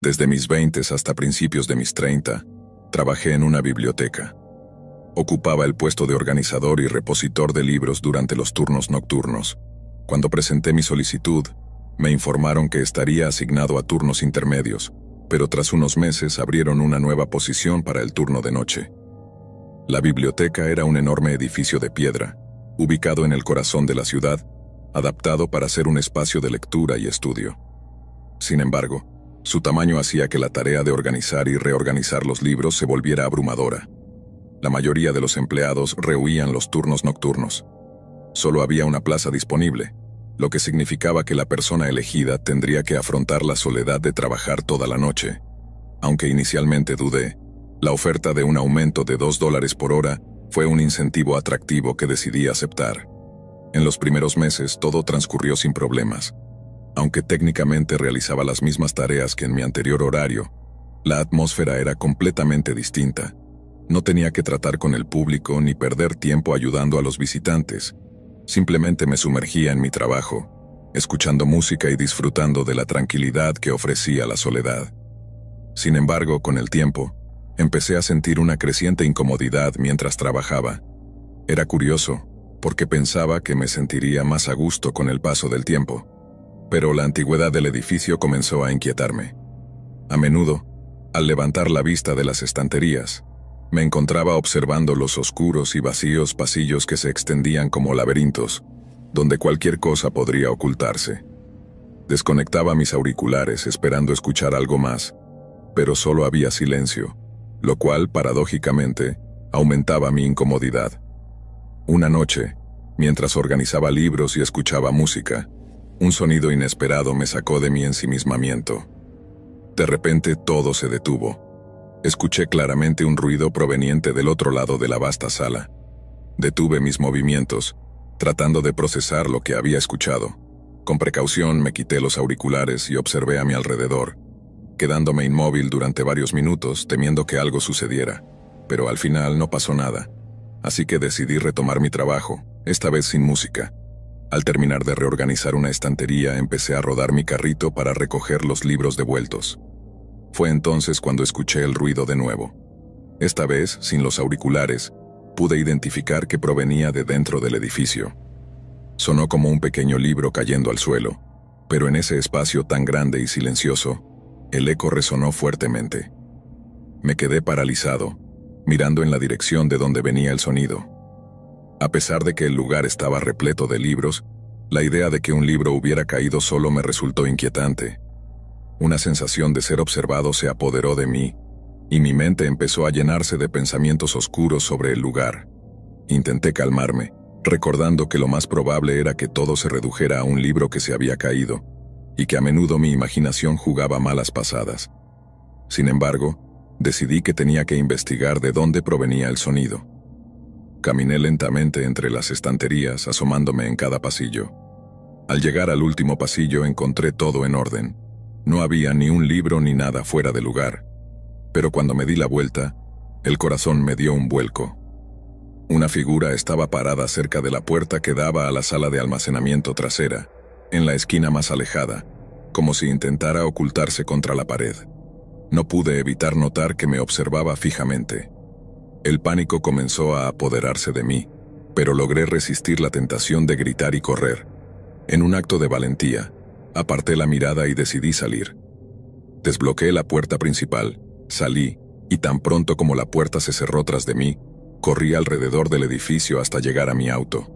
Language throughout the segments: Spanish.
Desde mis 20 hasta principios de mis 30, trabajé en una biblioteca. Ocupaba el puesto de organizador y repositor de libros durante los turnos nocturnos. Cuando presenté mi solicitud, me informaron que estaría asignado a turnos intermedios, pero tras unos meses abrieron una nueva posición para el turno de noche. La biblioteca era un enorme edificio de piedra, ubicado en el corazón de la ciudad, adaptado para ser un espacio de lectura y estudio. Sin embargo, su tamaño hacía que la tarea de organizar y reorganizar los libros se volviera abrumadora. La mayoría de los empleados rehuían los turnos nocturnos. Solo había una plaza disponible, lo que significaba que la persona elegida tendría que afrontar la soledad de trabajar toda la noche. Aunque inicialmente dudé, la oferta de un aumento de $2 por hora fue un incentivo atractivo que decidí aceptar. En los primeros meses todo transcurrió sin problemas. Aunque técnicamente realizaba las mismas tareas que en mi anterior horario, la atmósfera era completamente distinta. No tenía que tratar con el público ni perder tiempo ayudando a los visitantes. Simplemente me sumergía en mi trabajo, escuchando música y disfrutando de la tranquilidad que ofrecía la soledad. Sin embargo, con el tiempo, empecé a sentir una creciente incomodidad mientras trabajaba. Era curioso, porque pensaba que me sentiría más a gusto con el paso del tiempo. Pero la antigüedad del edificio comenzó a inquietarme. A menudo, al levantar la vista de las estanterías, me encontraba observando los oscuros y vacíos pasillos que se extendían como laberintos, donde cualquier cosa podría ocultarse. Desconectaba mis auriculares esperando escuchar algo más, pero solo había silencio, lo cual, paradójicamente, aumentaba mi incomodidad. Una noche, mientras organizaba libros y escuchaba música, un sonido inesperado me sacó de mi ensimismamiento. De repente todo se detuvo. Escuché claramente un ruido proveniente del otro lado de la vasta sala. Detuve mis movimientos, tratando de procesar lo que había escuchado. Con precaución me quité los auriculares y observé a mi alrededor, quedándome inmóvil durante varios minutos temiendo que algo sucediera, pero al final no pasó nada. Así que decidí retomar mi trabajo, esta vez sin música. Al terminar de reorganizar una estantería, empecé a rodar mi carrito para recoger los libros devueltos. Fue entonces cuando escuché el ruido de nuevo. Esta vez, sin los auriculares, pude identificar que provenía de dentro del edificio. Sonó como un pequeño libro cayendo al suelo, pero en ese espacio tan grande y silencioso, el eco resonó fuertemente. Me quedé paralizado, mirando en la dirección de donde venía el sonido. A pesar de que el lugar estaba repleto de libros, la idea de que un libro hubiera caído solo me resultó inquietante. Una sensación de ser observado se apoderó de mí, y mi mente empezó a llenarse de pensamientos oscuros sobre el lugar. Intenté calmarme, recordando que lo más probable era que todo se redujera a un libro que se había caído, y que a menudo mi imaginación jugaba malas pasadas. Sin embargo, decidí que tenía que investigar de dónde provenía el sonido. Caminé lentamente entre las estanterías, asomándome en cada pasillo. Al llegar al último pasillo encontré todo en orden. No había ni un libro ni nada fuera de lugar. Pero cuando me di la vuelta, el corazón me dio un vuelco. Una figura estaba parada cerca de la puerta que daba a la sala de almacenamiento trasera, en la esquina más alejada, como si intentara ocultarse contra la pared. No pude evitar notar que me observaba fijamente. El pánico comenzó a apoderarse de mí, pero logré resistir la tentación de gritar y correr. En un acto de valentía, aparté la mirada y decidí salir. Desbloqueé la puerta principal, salí, y tan pronto como la puerta se cerró tras de mí, corrí alrededor del edificio hasta llegar a mi auto.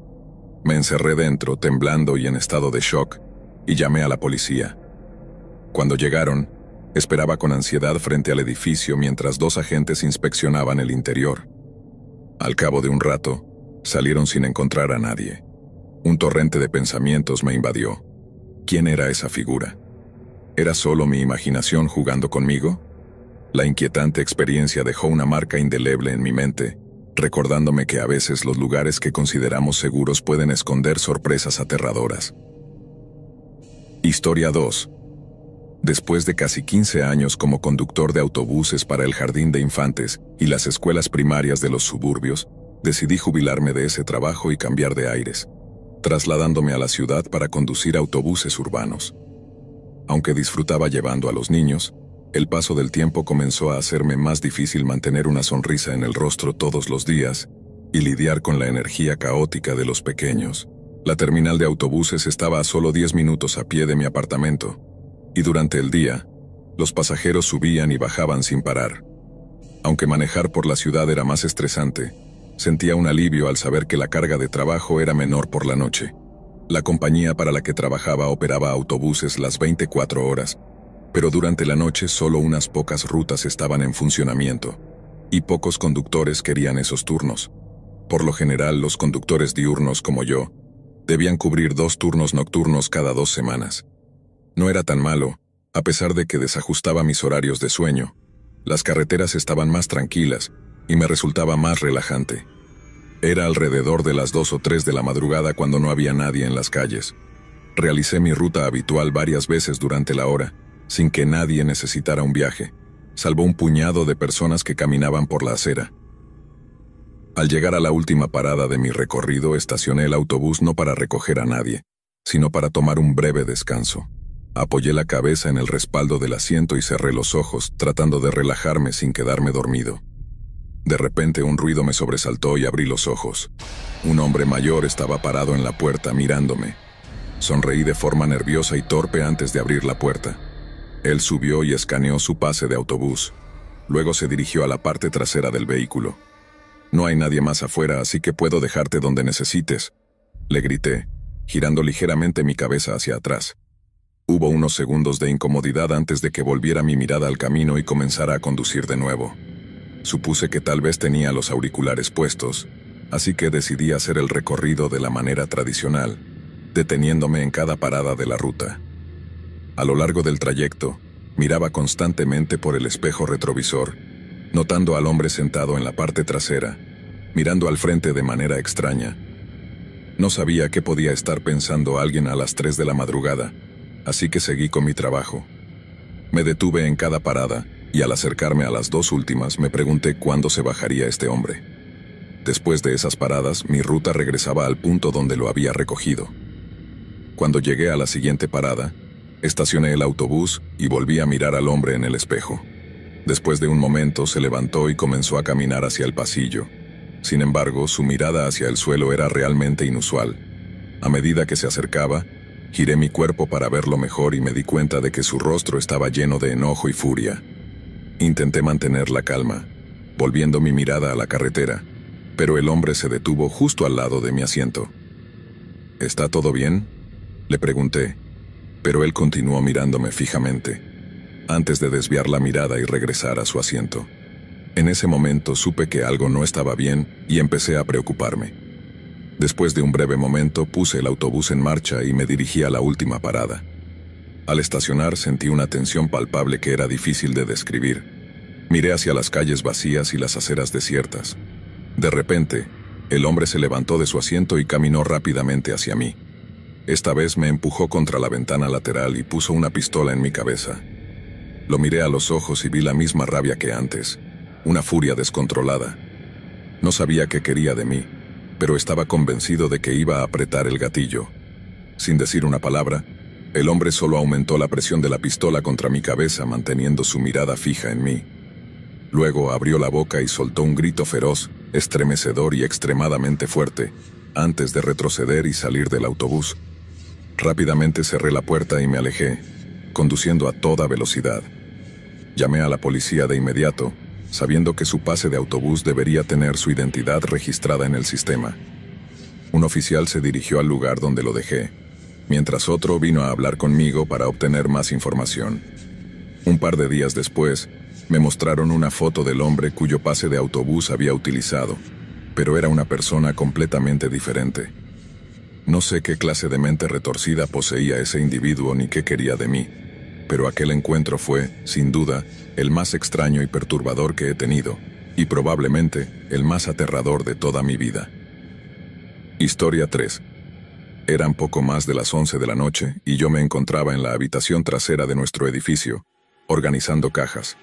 Me encerré dentro, temblando y en estado de shock, y llamé a la policía. Cuando llegaron, esperaba con ansiedad frente al edificio mientras dos agentes inspeccionaban el interior. Al cabo de un rato, salieron sin encontrar a nadie. Un torrente de pensamientos me invadió. ¿Quién era esa figura? ¿Era solo mi imaginación jugando conmigo? La inquietante experiencia dejó una marca indeleble en mi mente, recordándome que a veces los lugares que consideramos seguros pueden esconder sorpresas aterradoras. Historia 2. Después de casi 15 años como conductor de autobuses para el jardín de infantes y las escuelas primarias de los suburbios, decidí jubilarme de ese trabajo y cambiar de aires, trasladándome a la ciudad para conducir autobuses urbanos. Aunque disfrutaba llevando a los niños, El paso del tiempo comenzó a hacerme más difícil mantener una sonrisa en el rostro todos los días y lidiar con la energía caótica de los pequeños. La terminal de autobuses estaba a solo 10 minutos a pie de mi apartamento, y durante el día, los pasajeros subían y bajaban sin parar. Aunque manejar por la ciudad era más estresante, sentía un alivio al saber que la carga de trabajo era menor por la noche. La compañía para la que trabajaba operaba autobuses las 24 horas, pero durante la noche solo unas pocas rutas estaban en funcionamiento, y pocos conductores querían esos turnos. Por lo general, los conductores diurnos como yo debían cubrir 2 turnos nocturnos cada 2 semanas. No era tan malo, a pesar de que desajustaba mis horarios de sueño. Las carreteras estaban más tranquilas y me resultaba más relajante. Era alrededor de las 2 o 3 de la madrugada cuando no había nadie en las calles. Realicé mi ruta habitual varias veces durante la hora, sin que nadie necesitara un viaje, salvo un puñado de personas que caminaban por la acera. Al llegar a la última parada de mi recorrido, estacioné el autobús no para recoger a nadie, sino para tomar un breve descanso. Apoyé la cabeza en el respaldo del asiento y cerré los ojos, tratando de relajarme sin quedarme dormido. De repente un ruido me sobresaltó y abrí los ojos. Un hombre mayor estaba parado en la puerta mirándome. Sonreí de forma nerviosa y torpe antes de abrir la puerta. Él subió y escaneó su pase de autobús. Luego se dirigió a la parte trasera del vehículo. «No hay nadie más afuera, así que puedo dejarte donde necesites», le grité, girando ligeramente mi cabeza hacia atrás. Hubo unos segundos de incomodidad antes de que volviera mi mirada al camino y comenzara a conducir de nuevo. Supuse que tal vez tenía los auriculares puestos, así que decidí hacer el recorrido de la manera tradicional, deteniéndome en cada parada de la ruta. A lo largo del trayecto, miraba constantemente por el espejo retrovisor, notando al hombre sentado en la parte trasera, mirando al frente de manera extraña. No sabía qué podía estar pensando alguien a las 3 de la madrugada, así que seguí con mi trabajo. Me detuve en cada parada, y al acercarme a las 2 últimas me pregunté cuándo se bajaría este hombre. Después de esas paradas, mi ruta regresaba al punto donde lo había recogido. Cuando llegué a la siguiente parada, estacioné el autobús y volví a mirar al hombre en el espejo. Después de un momento se levantó y comenzó a caminar hacia el pasillo. Sin embargo, su mirada hacia el suelo era realmente inusual. A medida que se acercaba, giré mi cuerpo para verlo mejor y me di cuenta de que su rostro estaba lleno de enojo y furia. Intenté mantener la calma, volviendo mi mirada a la carretera, pero el hombre se detuvo justo al lado de mi asiento. «¿Está todo bien?», le pregunté, pero él continuó mirándome fijamente, antes de desviar la mirada y regresar a su asiento. En ese momento supe que algo no estaba bien y empecé a preocuparme. Después de un breve momento puse el autobús en marcha y me dirigí a la última parada. Al estacionar sentí una tensión palpable que era difícil de describir. Miré hacia las calles vacías y las aceras desiertas. De repente, el hombre se levantó de su asiento y caminó rápidamente hacia mí. Esta vez me empujó contra la ventana lateral y puso una pistola en mi cabeza. Lo miré a los ojos y vi la misma rabia que antes, una furia descontrolada. No sabía qué quería de mí, pero estaba convencido de que iba a apretar el gatillo. Sin decir una palabra, el hombre solo aumentó la presión de la pistola contra mi cabeza, manteniendo su mirada fija en mí. Luego abrió la boca y soltó un grito feroz, estremecedor y extremadamente fuerte, antes de retroceder y salir del autobús. Rápidamente cerré la puerta y me alejé, conduciendo a toda velocidad. Llamé a la policía de inmediato, sabiendo que su pase de autobús debería tener su identidad registrada en el sistema. Un oficial se dirigió al lugar donde lo dejé, mientras otro vino a hablar conmigo para obtener más información. Un par de días después, me mostraron una foto del hombre cuyo pase de autobús había utilizado, pero era una persona completamente diferente. No sé qué clase de mente retorcida poseía ese individuo ni qué quería de mí, pero aquel encuentro fue, sin duda, el más extraño y perturbador que he tenido, y probablemente el más aterrador de toda mi vida. Historia 3. Eran poco más de las 11 de la noche y yo me encontraba en la habitación trasera de nuestro edificio, organizando cajas.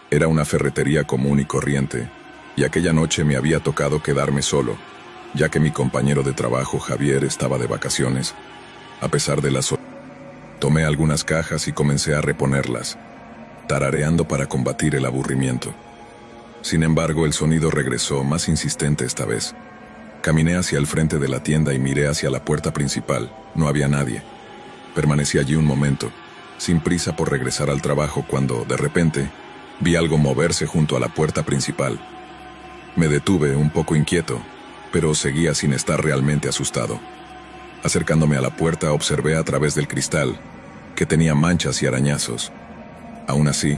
Era una ferretería común y corriente, y aquella noche me había tocado quedarme solo, ya que mi compañero de trabajo Javier estaba de vacaciones. A pesar de la soledad, tomé algunas cajas y comencé a reponerlas. tarareando para combatir el aburrimiento. Sin embargo, el sonido regresó, más insistente esta vez. Caminé hacia el frente de la tienda y miré hacia la puerta principal. No había nadie. Permanecí allí un momento, sin prisa por regresar al trabajo, cuando, de repente, vi algo moverse junto a la puerta principal. Me detuve, un poco inquieto, pero seguía sin estar realmente asustado. Acercándome a la puerta, observé a través del cristal, que tenía manchas y arañazos. Aún así,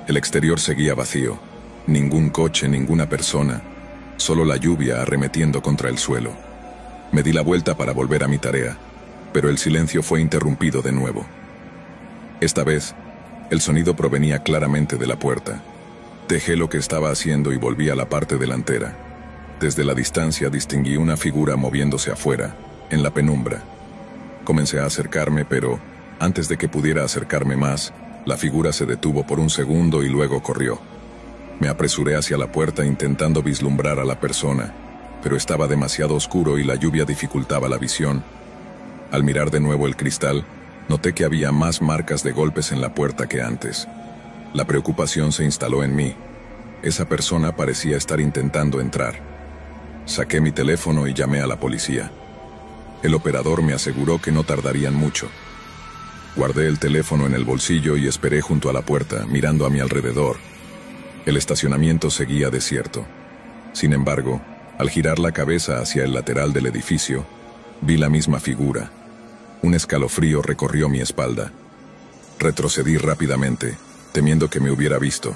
el exterior seguía vacío. Ningún coche, ninguna persona, solo la lluvia arremetiendo contra el suelo. Me di la vuelta para volver a mi tarea, pero el silencio fue interrumpido de nuevo. Esta vez, el sonido provenía claramente de la puerta. Dejé lo que estaba haciendo y volví a la parte delantera. Desde la distancia distinguí una figura moviéndose afuera, en la penumbra. Comencé a acercarme, pero, antes de que pudiera acercarme más, la figura se detuvo por un segundo y luego corrió. Me apresuré hacia la puerta intentando vislumbrar a la persona, pero estaba demasiado oscuro y la lluvia dificultaba la visión. Al mirar de nuevo el cristal, noté que había más marcas de golpes en la puerta que antes. La preocupación se instaló en mí. Esa persona parecía estar intentando entrar. Saqué mi teléfono y llamé a la policía. El operador me aseguró que no tardarían mucho. Guardé el teléfono en el bolsillo y esperé junto a la puerta, mirando a mi alrededor. El estacionamiento seguía desierto. Sin embargo, al girar la cabeza hacia el lateral del edificio, vi la misma figura. Un escalofrío recorrió mi espalda. Retrocedí rápidamente, temiendo que me hubiera visto.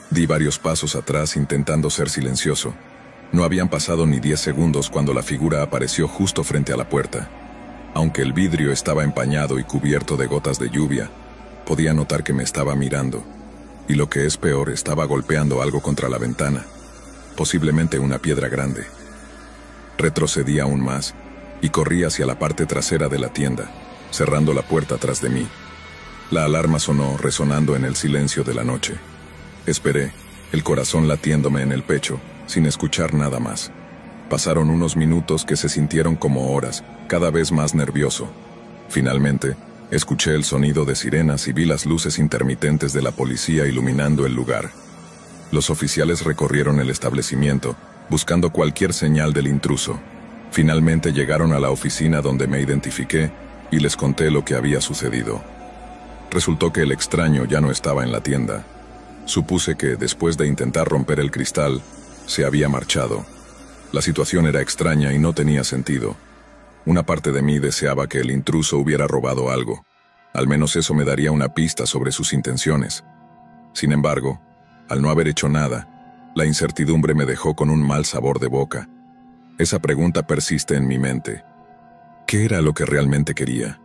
Di varios pasos atrás intentando ser silencioso. No habían pasado ni 10 segundos cuando la figura apareció justo frente a la puerta. Aunque el vidrio estaba empañado y cubierto de gotas de lluvia, podía notar que me estaba mirando. Y lo que es peor, estaba golpeando algo contra la ventana, posiblemente una piedra grande. Retrocedí aún más y corrí hacia la parte trasera de la tienda, cerrando la puerta tras de mí. La alarma sonó, resonando en el silencio de la noche. Esperé, el corazón latiéndome en el pecho, sin escuchar nada más. Pasaron unos minutos que se sintieron como horas, cada vez más nervioso. Finalmente, escuché el sonido de sirenas y vi las luces intermitentes de la policía iluminando el lugar. Los oficiales recorrieron el establecimiento, buscando cualquier señal del intruso. Finalmente llegaron a la oficina donde me identifiqué y les conté lo que había sucedido. Resultó que el extraño ya no estaba en la tienda. Supuse que, después de intentar romper el cristal, se había marchado. La situación era extraña y no tenía sentido. Una parte de mí deseaba que el intruso hubiera robado algo. Al menos eso me daría una pista sobre sus intenciones. Sin embargo, al no haber hecho nada, la incertidumbre me dejó con un mal sabor de boca. Esa pregunta persiste en mi mente. ¿Qué era lo que realmente quería?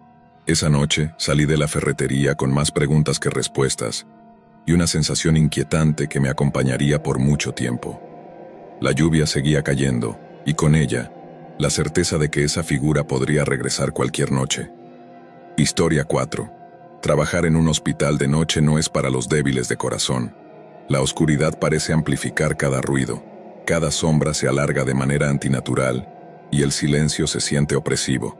Esa noche salí de la ferretería con más preguntas que respuestas, y una sensación inquietante que me acompañaría por mucho tiempo. La lluvia seguía cayendo, y con ella, la certeza de que esa figura podría regresar cualquier noche. Historia 4. Trabajar en un hospital de noche no es para los débiles de corazón. La oscuridad parece amplificar cada ruido, cada sombra se alarga de manera antinatural, y el silencio se siente opresivo.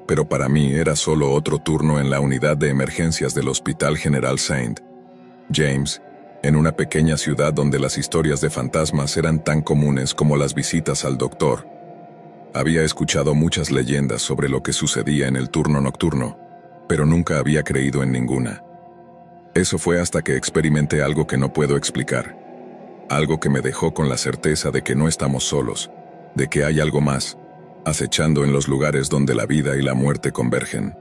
Pero para mí era solo otro turno en la unidad de emergencias del Hospital General St. James, en una pequeña ciudad donde las historias de fantasmas eran tan comunes como las visitas al doctor. Había escuchado muchas leyendas sobre lo que sucedía en el turno nocturno, pero nunca había creído en ninguna. Eso fue hasta que experimenté algo que no puedo explicar. Algo que me dejó con la certeza de que no estamos solos, de que hay algo más, acechando en los lugares donde la vida y la muerte convergen.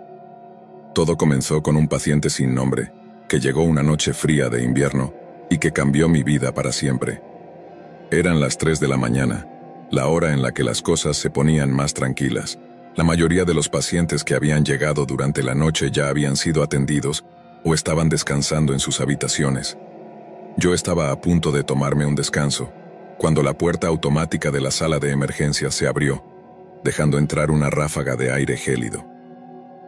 Todo comenzó con un paciente sin nombre, que llegó una noche fría de invierno y que cambió mi vida para siempre. Eran las 3 de la mañana, la hora en la que las cosas se ponían más tranquilas. La mayoría de los pacientes que habían llegado durante la noche ya habían sido atendidos o estaban descansando en sus habitaciones. Yo estaba a punto de tomarme un descanso, cuando la puerta automática de la sala de emergencias se abrió, dejando entrar una ráfaga de aire gélido.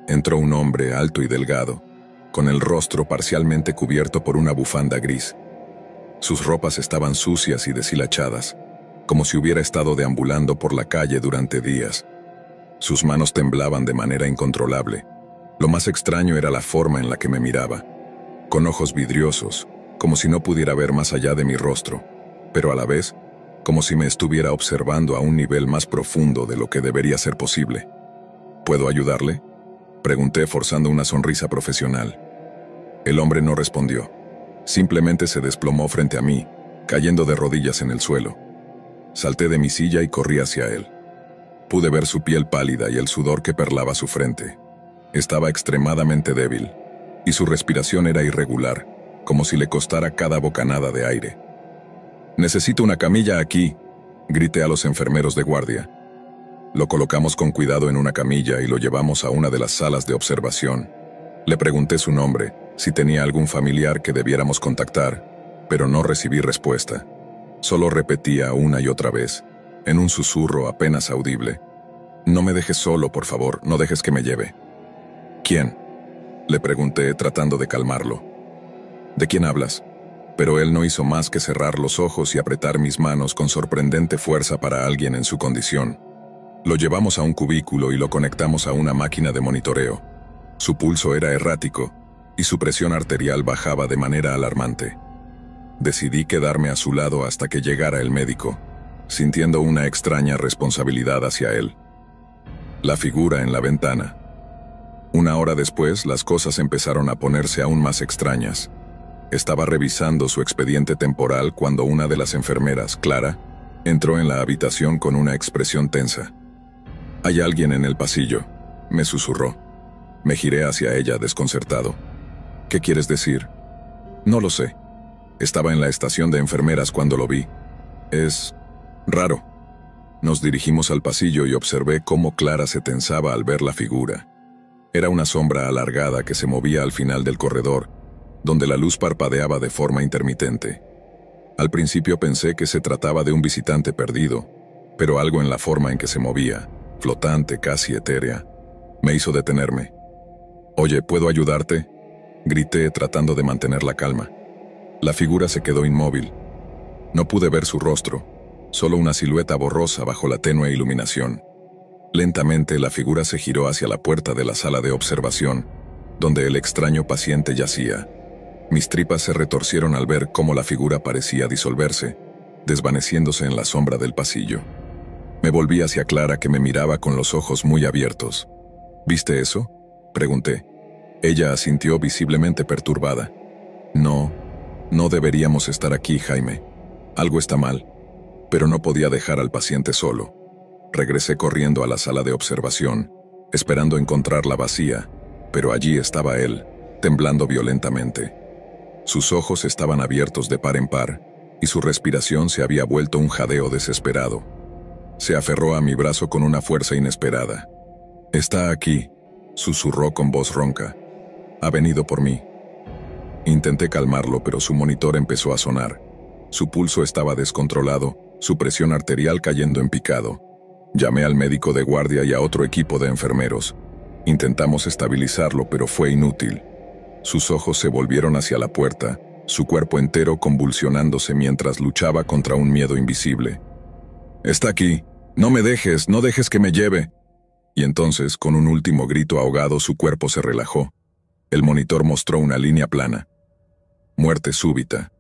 Entró un hombre alto y delgado, con el rostro parcialmente cubierto por una bufanda gris. Sus ropas estaban sucias y deshilachadas, como si hubiera estado deambulando por la calle durante días. Sus manos temblaban de manera incontrolable. Lo más extraño era la forma en la que me miraba. con ojos vidriosos, como si no pudiera ver más allá de mi rostro, pero a la vez, como si me estuviera observando a un nivel más profundo de lo que debería ser posible. ¿Puedo ayudarle?, pregunté forzando una sonrisa profesional. El hombre no respondió. Simplemente se desplomó frente a mí, cayendo de rodillas en el suelo. Salté de mi silla y corrí hacia él. Pude ver su piel pálida y el sudor que perlaba su frente. Estaba extremadamente débil, y su respiración era irregular, como si le costara cada bocanada de aire. «Necesito una camilla aquí», grité a los enfermeros de guardia. Lo colocamos con cuidado en una camilla y lo llevamos a una de las salas de observación. Le pregunté su nombre, si tenía algún familiar que debiéramos contactar, pero no recibí respuesta. Solo repetía una y otra vez, en un susurro apenas audible: «No me dejes solo, por favor, no dejes que me lleve». «¿Quién?», le pregunté tratando de calmarlo. «¿De quién hablas?», pero él no hizo más que cerrar los ojos y apretar mis manos con sorprendente fuerza para alguien en su condición. Lo llevamos a un cubículo y lo conectamos a una máquina de monitoreo. Su pulso era errático y su presión arterial bajaba de manera alarmante. Decidí quedarme a su lado hasta que llegara el médico, sintiendo una extraña responsabilidad hacia él. La figura en la ventana. Una hora después, las cosas empezaron a ponerse aún más extrañas. Estaba revisando su expediente temporal cuando una de las enfermeras, Clara, entró en la habitación con una expresión tensa. «Hay alguien en el pasillo», me susurró. Me giré hacia ella, desconcertado. «¿Qué quieres decir?». «No lo sé. Estaba en la estación de enfermeras cuando lo vi. Es raro». Nos dirigimos al pasillo y observé cómo Clara se tensaba al ver la figura. Era una sombra alargada que se movía al final del corredor, donde la luz parpadeaba de forma intermitente. Al principio pensé que se trataba de un visitante perdido, pero algo en la forma en que se movía, flotante, casi etérea, me hizo detenerme. «Oye, ¿puedo ayudarte?», grité tratando de mantener la calma. La figura se quedó inmóvil. No pude ver su rostro, solo una silueta borrosa bajo la tenue iluminación. Lentamente la figura se giró hacia la puerta de la sala de observación, donde el extraño paciente yacía. Mis tripas se retorcieron al ver cómo la figura parecía disolverse, desvaneciéndose en la sombra del pasillo. Me volví hacia Clara, que me miraba con los ojos muy abiertos. «¿Viste eso?», pregunté. Ella asintió, visiblemente perturbada. No deberíamos estar aquí, Jaime. Algo está mal». Pero no podía dejar al paciente solo. Regresé corriendo a la sala de observación, esperando encontrarla vacía, pero allí estaba él, temblando violentamente. Sus ojos estaban abiertos de par en par, y su respiración se había vuelto un jadeo desesperado. Se aferró a mi brazo con una fuerza inesperada. «Está aquí», susurró con voz ronca. «Ha venido por mí». Intenté calmarlo, pero su monitor empezó a sonar. Su pulso estaba descontrolado, su presión arterial cayendo en picado. Llamé al médico de guardia y a otro equipo de enfermeros. Intentamos estabilizarlo, pero fue inútil. Sus ojos se volvieron hacia la puerta, su cuerpo entero convulsionándose mientras luchaba contra un miedo invisible. «Está aquí. No me dejes, no dejes que me lleve». Y entonces, con un último grito ahogado, su cuerpo se relajó. El monitor mostró una línea plana. Muerte súbita.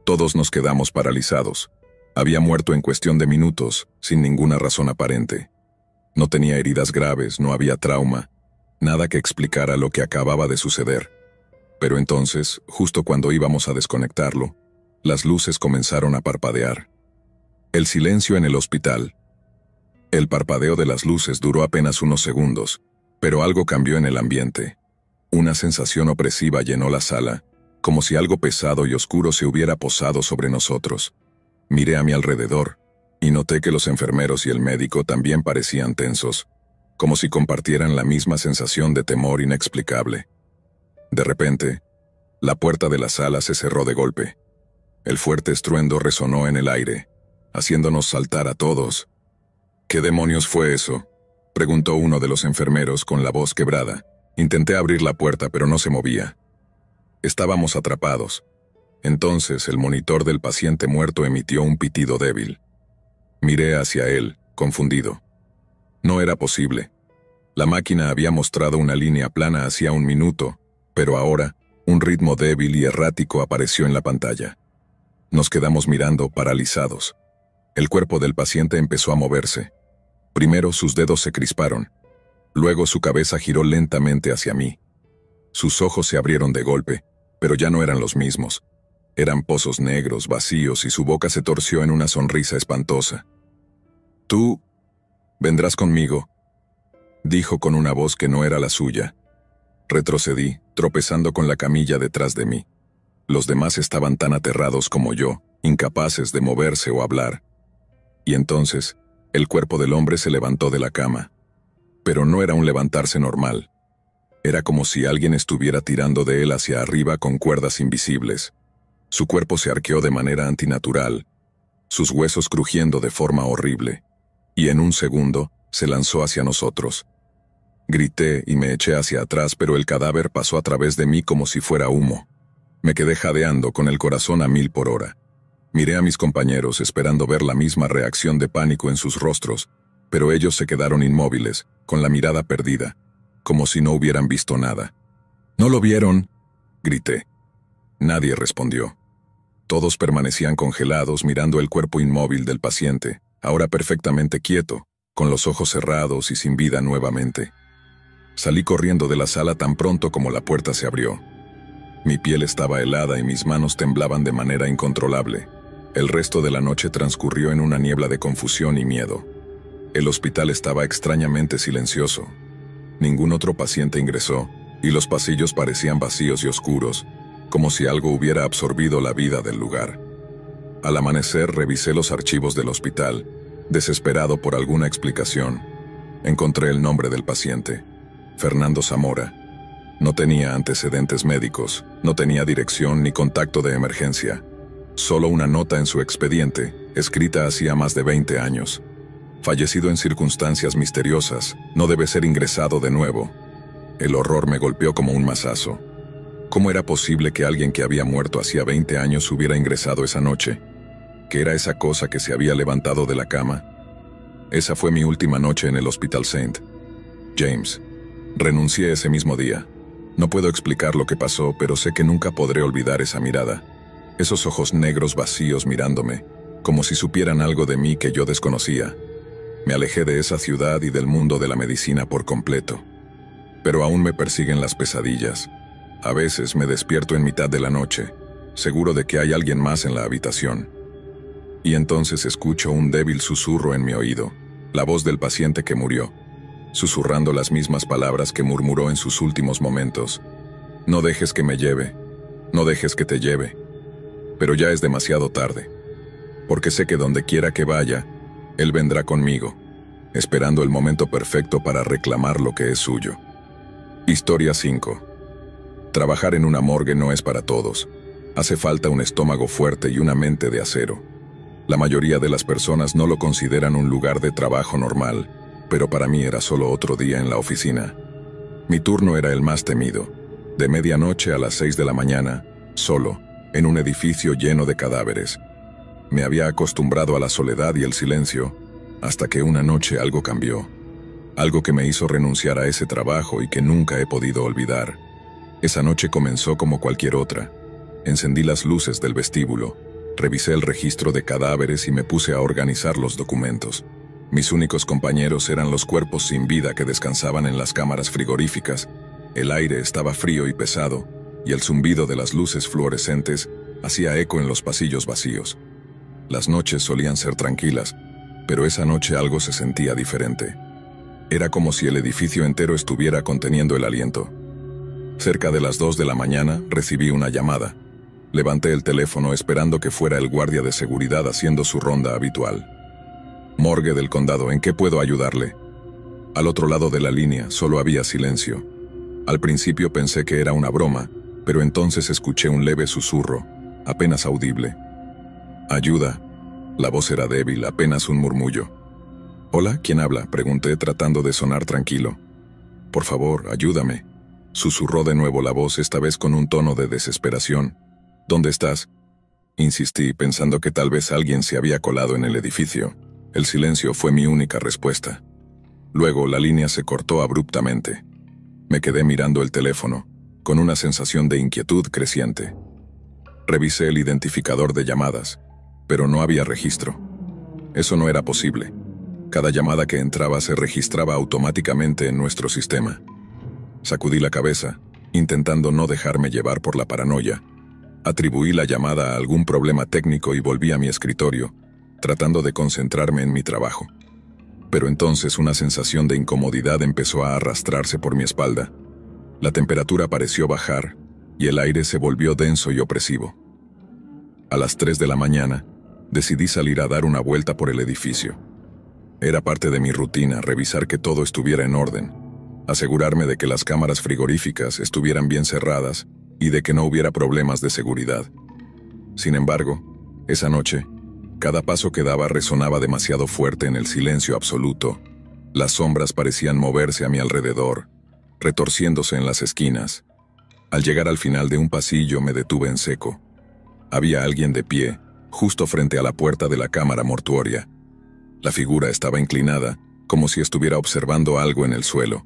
Todos nos quedamos paralizados. Había muerto en cuestión de minutos, sin ninguna razón aparente. No tenía heridas graves, no había trauma, nada que explicara lo que acababa de suceder. Pero entonces, justo cuando íbamos a desconectarlo, las luces comenzaron a parpadear. El silencio en el hospital. El parpadeo de las luces duró apenas unos segundos, pero algo cambió en el ambiente. Una sensación opresiva llenó la sala, como si algo pesado y oscuro se hubiera posado sobre nosotros. Miré a mi alrededor, y noté que los enfermeros y el médico también parecían tensos, como si compartieran la misma sensación de temor inexplicable. De repente, la puerta de la sala se cerró de golpe. El fuerte estruendo resonó en el aire, haciéndonos saltar a todos. «¿Qué demonios fue eso?», preguntó uno de los enfermeros con la voz quebrada. Intenté abrir la puerta, pero no se movía. Estábamos atrapados. Entonces el monitor del paciente muerto emitió un pitido débil. Miré hacia él, confundido. No era posible. La máquina había mostrado una línea plana hacía un minuto, pero ahora Un ritmo débil y errático apareció en la pantalla. Nos quedamos mirando, paralizados. El cuerpo del paciente empezó a moverse. Primero sus dedos se crisparon. Luego su cabeza giró lentamente hacia mí. Sus ojos se abrieron de golpe, pero ya no eran los mismos. Eran pozos negros, vacíos, y su boca se torció en una sonrisa espantosa. «Tú vendrás conmigo», dijo con una voz que no era la suya. Retrocedí, tropezando con la camilla detrás de mí. Los demás estaban tan aterrados como yo, incapaces de moverse o hablar. Y entonces, el cuerpo del hombre se levantó de la cama. Pero no era un levantarse normal. Era como si alguien estuviera tirando de él hacia arriba con cuerdas invisibles. Su cuerpo se arqueó de manera antinatural, sus huesos crujiendo de forma horrible, y en un segundo se lanzó hacia nosotros. Grité y me eché hacia atrás, pero el cadáver pasó a través de mí como si fuera humo. Me quedé jadeando con el corazón a 1000 por hora. Miré a mis compañeros esperando ver la misma reacción de pánico en sus rostros, pero ellos se quedaron inmóviles, con la mirada perdida, como si no hubieran visto nada. «¿No lo vieron?», grité. Nadie respondió. Todos permanecían congelados mirando el cuerpo inmóvil del paciente, ahora perfectamente quieto, con los ojos cerrados y sin vida nuevamente. Salí corriendo de la sala tan pronto como la puerta se abrió. Mi piel estaba helada y mis manos temblaban de manera incontrolable. El resto de la noche transcurrió en una niebla de confusión y miedo. El hospital estaba extrañamente silencioso. Ningún otro paciente ingresó, y los pasillos parecían vacíos y oscuros, como si algo hubiera absorbido la vida del lugar. Al amanecer revisé los archivos del hospital, desesperado por alguna explicación. Encontré el nombre del paciente: Fernando Zamora. No tenía antecedentes médicos, no tenía dirección ni contacto de emergencia. Solo una nota en su expediente, escrita hacía más de 20 años. Fallecido en circunstancias misteriosas, no debe ser ingresado de nuevo. El horror me golpeó como un mazazo. ¿Cómo era posible que alguien que había muerto hacía 20 años hubiera ingresado esa noche? ¿Qué era esa cosa que se había levantado de la cama? Esa fue mi última noche en el Hospital St. James. Renuncié ese mismo día. No puedo explicar lo que pasó, pero sé que nunca podré olvidar esa mirada. Esos ojos negros vacíos mirándome, como si supieran algo de mí que yo desconocía. Me alejé de esa ciudad y del mundo de la medicina por completo. Pero aún me persiguen las pesadillas. A veces me despierto en mitad de la noche, seguro de que hay alguien más en la habitación. Y entonces escucho un débil susurro en mi oído, la voz del paciente que murió, susurrando las mismas palabras que murmuró en sus últimos momentos. «No dejes que me lleve, no dejes que te lleve». Pero ya es demasiado tarde, porque sé que donde quiera que vaya, él vendrá conmigo, esperando el momento perfecto para reclamar lo que es suyo. Historia 5. Trabajar en una morgue no es para todos. Hace falta un estómago fuerte y una mente de acero. La mayoría de las personas no lo consideran un lugar de trabajo normal, pero para mí era solo otro día en la oficina. Mi turno era el más temido, de medianoche a las 6 de la mañana, solo, en un edificio lleno de cadáveres. Me había acostumbrado a la soledad y el silencio, hasta que una noche algo cambió. Algo que me hizo renunciar a ese trabajo y que nunca he podido olvidar. Esa noche comenzó como cualquier otra. Encendí las luces del vestíbulo, revisé el registro de cadáveres y me puse a organizar los documentos. Mis únicos compañeros eran los cuerpos sin vida que descansaban en las cámaras frigoríficas. El aire estaba frío y pesado, y el zumbido de las luces fluorescentes hacía eco en los pasillos vacíos. Las noches solían ser tranquilas, pero esa noche algo se sentía diferente. Era como si el edificio entero estuviera conteniendo el aliento. Cerca de las 2 de la mañana recibí una llamada. Levanté el teléfono esperando que fuera el guardia de seguridad haciendo su ronda habitual. «Morgue del condado, ¿en qué puedo ayudarle?». Al otro lado de la línea solo había silencio. Al principio pensé que era una broma, pero entonces escuché un leve susurro, apenas audible. «Ayuda». La voz era débil, apenas un murmullo. «Hola, ¿quién habla?», pregunté tratando de sonar tranquilo. «Por favor, ayúdame», susurró de nuevo la voz, esta vez con un tono de desesperación. «¿Dónde estás?». Insistí, pensando que tal vez alguien se había colado en el edificio. El silencio fue mi única respuesta. Luego la línea se cortó abruptamente. Me quedé mirando el teléfono. con una sensación de inquietud creciente. Revisé el identificador de llamadas, pero no había registro. Eso no era posible. Cada llamada que entraba se registraba automáticamente en nuestro sistema. Sacudí la cabeza, intentando no dejarme llevar por la paranoia. Atribuí la llamada a algún problema técnico y volví a mi escritorio, tratando de concentrarme en mi trabajo. Pero entonces una sensación de incomodidad empezó a arrastrarse por mi espalda. La temperatura pareció bajar y el aire se volvió denso y opresivo. A las 3 de la mañana, decidí salir a dar una vuelta por el edificio. Era parte de mi rutina revisar que todo estuviera en orden, asegurarme de que las cámaras frigoríficas estuvieran bien cerradas y de que no hubiera problemas de seguridad. Sin embargo, esa noche, cada paso que daba resonaba demasiado fuerte en el silencio absoluto. Las sombras parecían moverse a mi alrededor, retorciéndose en las esquinas. Al llegar al final de un pasillo me detuve en seco. Había alguien de pie, justo frente a la puerta de la cámara mortuoria. La figura estaba inclinada, como si estuviera observando algo en el suelo.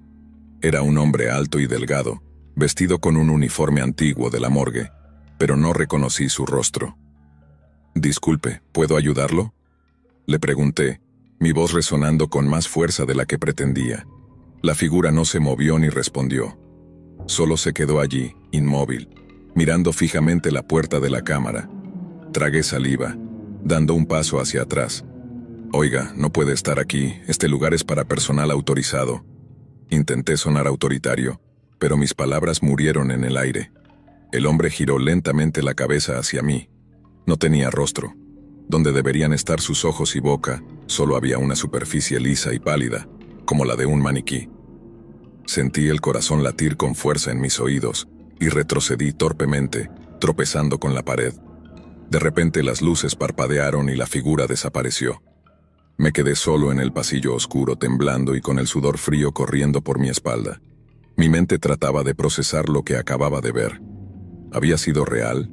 Era un hombre alto y delgado, vestido con un uniforme antiguo de la morgue, pero no reconocí su rostro. «Disculpe, ¿puedo ayudarlo?», le pregunté, mi voz resonando con más fuerza de la que pretendía. La figura no se movió ni respondió. Solo se quedó allí, inmóvil, mirando fijamente la puerta de la cámara. Tragué saliva, dando un paso hacia atrás. «Oiga, no puede estar aquí, este lugar es para personal autorizado». Intenté sonar autoritario, pero mis palabras murieron en el aire. El hombre giró lentamente la cabeza hacia mí. No tenía rostro. Donde deberían estar sus ojos y boca, solo había una superficie lisa y pálida, como la de un maniquí. Sentí el corazón latir con fuerza en mis oídos, y retrocedí torpemente, tropezando con la pared. De repente las luces parpadearon y la figura desapareció. Me quedé solo en el pasillo oscuro, temblando y con el sudor frío corriendo por mi espalda. Mi mente trataba de procesar lo que acababa de ver. ¿Había sido real?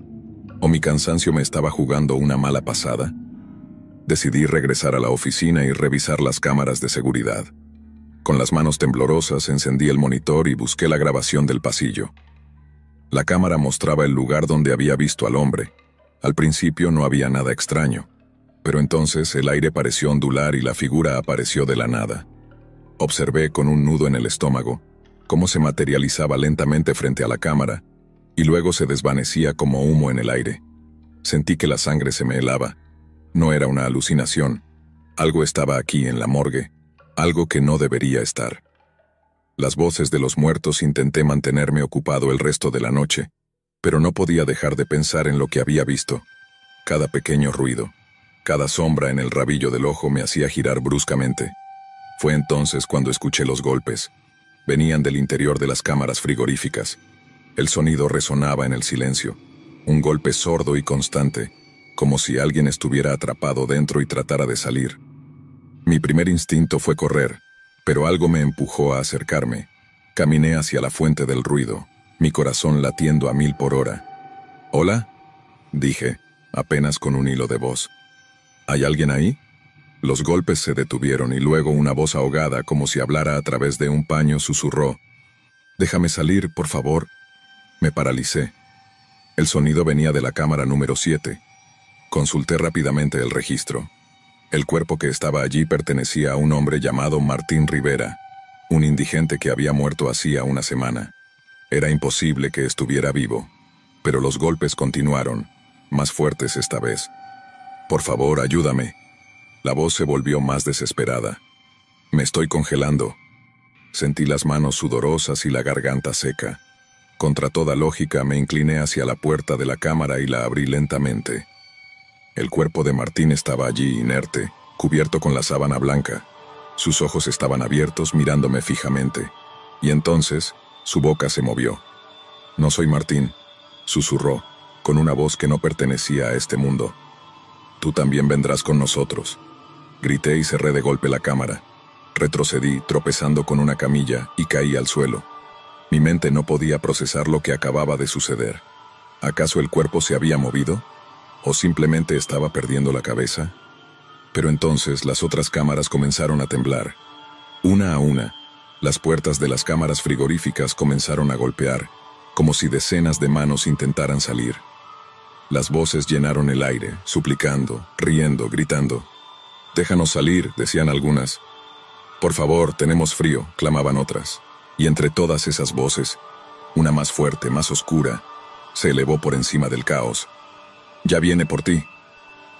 ¿O mi cansancio me estaba jugando una mala pasada? Decidí regresar a la oficina y revisar las cámaras de seguridad. Con las manos temblorosas encendí el monitor y busqué la grabación del pasillo. La cámara mostraba el lugar donde había visto al hombre. Al principio no había nada extraño, pero entonces el aire pareció ondular y la figura apareció de la nada. Observé con un nudo en el estómago cómo se materializaba lentamente frente a la cámara y luego se desvanecía como humo en el aire. Sentí que la sangre se me helaba. No era una alucinación. Algo estaba aquí en la morgue, algo que no debería estar. Las voces de los muertos intenté mantenerme ocupado el resto de la noche, pero no podía dejar de pensar en lo que había visto. Cada pequeño ruido, cada sombra en el rabillo del ojo me hacía girar bruscamente. Fue entonces cuando escuché los golpes. Venían del interior de las cámaras frigoríficas. El sonido resonaba en el silencio, un golpe sordo y constante, como si alguien estuviera atrapado dentro y tratara de salir. Mi primer instinto fue correr, pero algo me empujó a acercarme. Caminé hacia la fuente del ruido, mi corazón latiendo a 1000 por hora. «¿Hola?», dije, apenas con un hilo de voz. «¿Hay alguien ahí?». Los golpes se detuvieron y luego una voz ahogada, como si hablara a través de un paño, susurró: «Déjame salir, por favor». Me paralicé. El sonido venía de la cámara número 7. Consulté rápidamente el registro. El cuerpo que estaba allí pertenecía a un hombre llamado Martín Rivera, un indigente que había muerto hacía una semana. Era imposible que estuviera vivo, pero los golpes continuaron, más fuertes esta vez. «Por favor, ayúdame». La voz se volvió más desesperada. «Me estoy congelando». Sentí las manos sudorosas y la garganta seca. Contra toda lógica me incliné hacia la puerta de la cámara y la abrí lentamente. El cuerpo de Martín estaba allí inerte, cubierto con la sábana blanca. Sus ojos estaban abiertos mirándome fijamente. Y entonces, su boca se movió. «No soy Martín», susurró, con una voz que no pertenecía a este mundo. «Tú también vendrás con nosotros». Grité y cerré de golpe la cámara. Retrocedí, tropezando con una camilla, y caí al suelo. Mi mente no podía procesar lo que acababa de suceder. ¿Acaso el cuerpo se había movido? ¿O simplemente estaba perdiendo la cabeza? Pero entonces las otras cámaras comenzaron a temblar. Una a una, las puertas de las cámaras frigoríficas comenzaron a golpear, como si decenas de manos intentaran salir. Las voces llenaron el aire, suplicando, riendo, gritando. «Déjanos salir», decían algunas. «Por favor, tenemos frío», clamaban otras. Y entre todas esas voces, una más fuerte, más oscura, se elevó por encima del caos. «Ya viene por ti».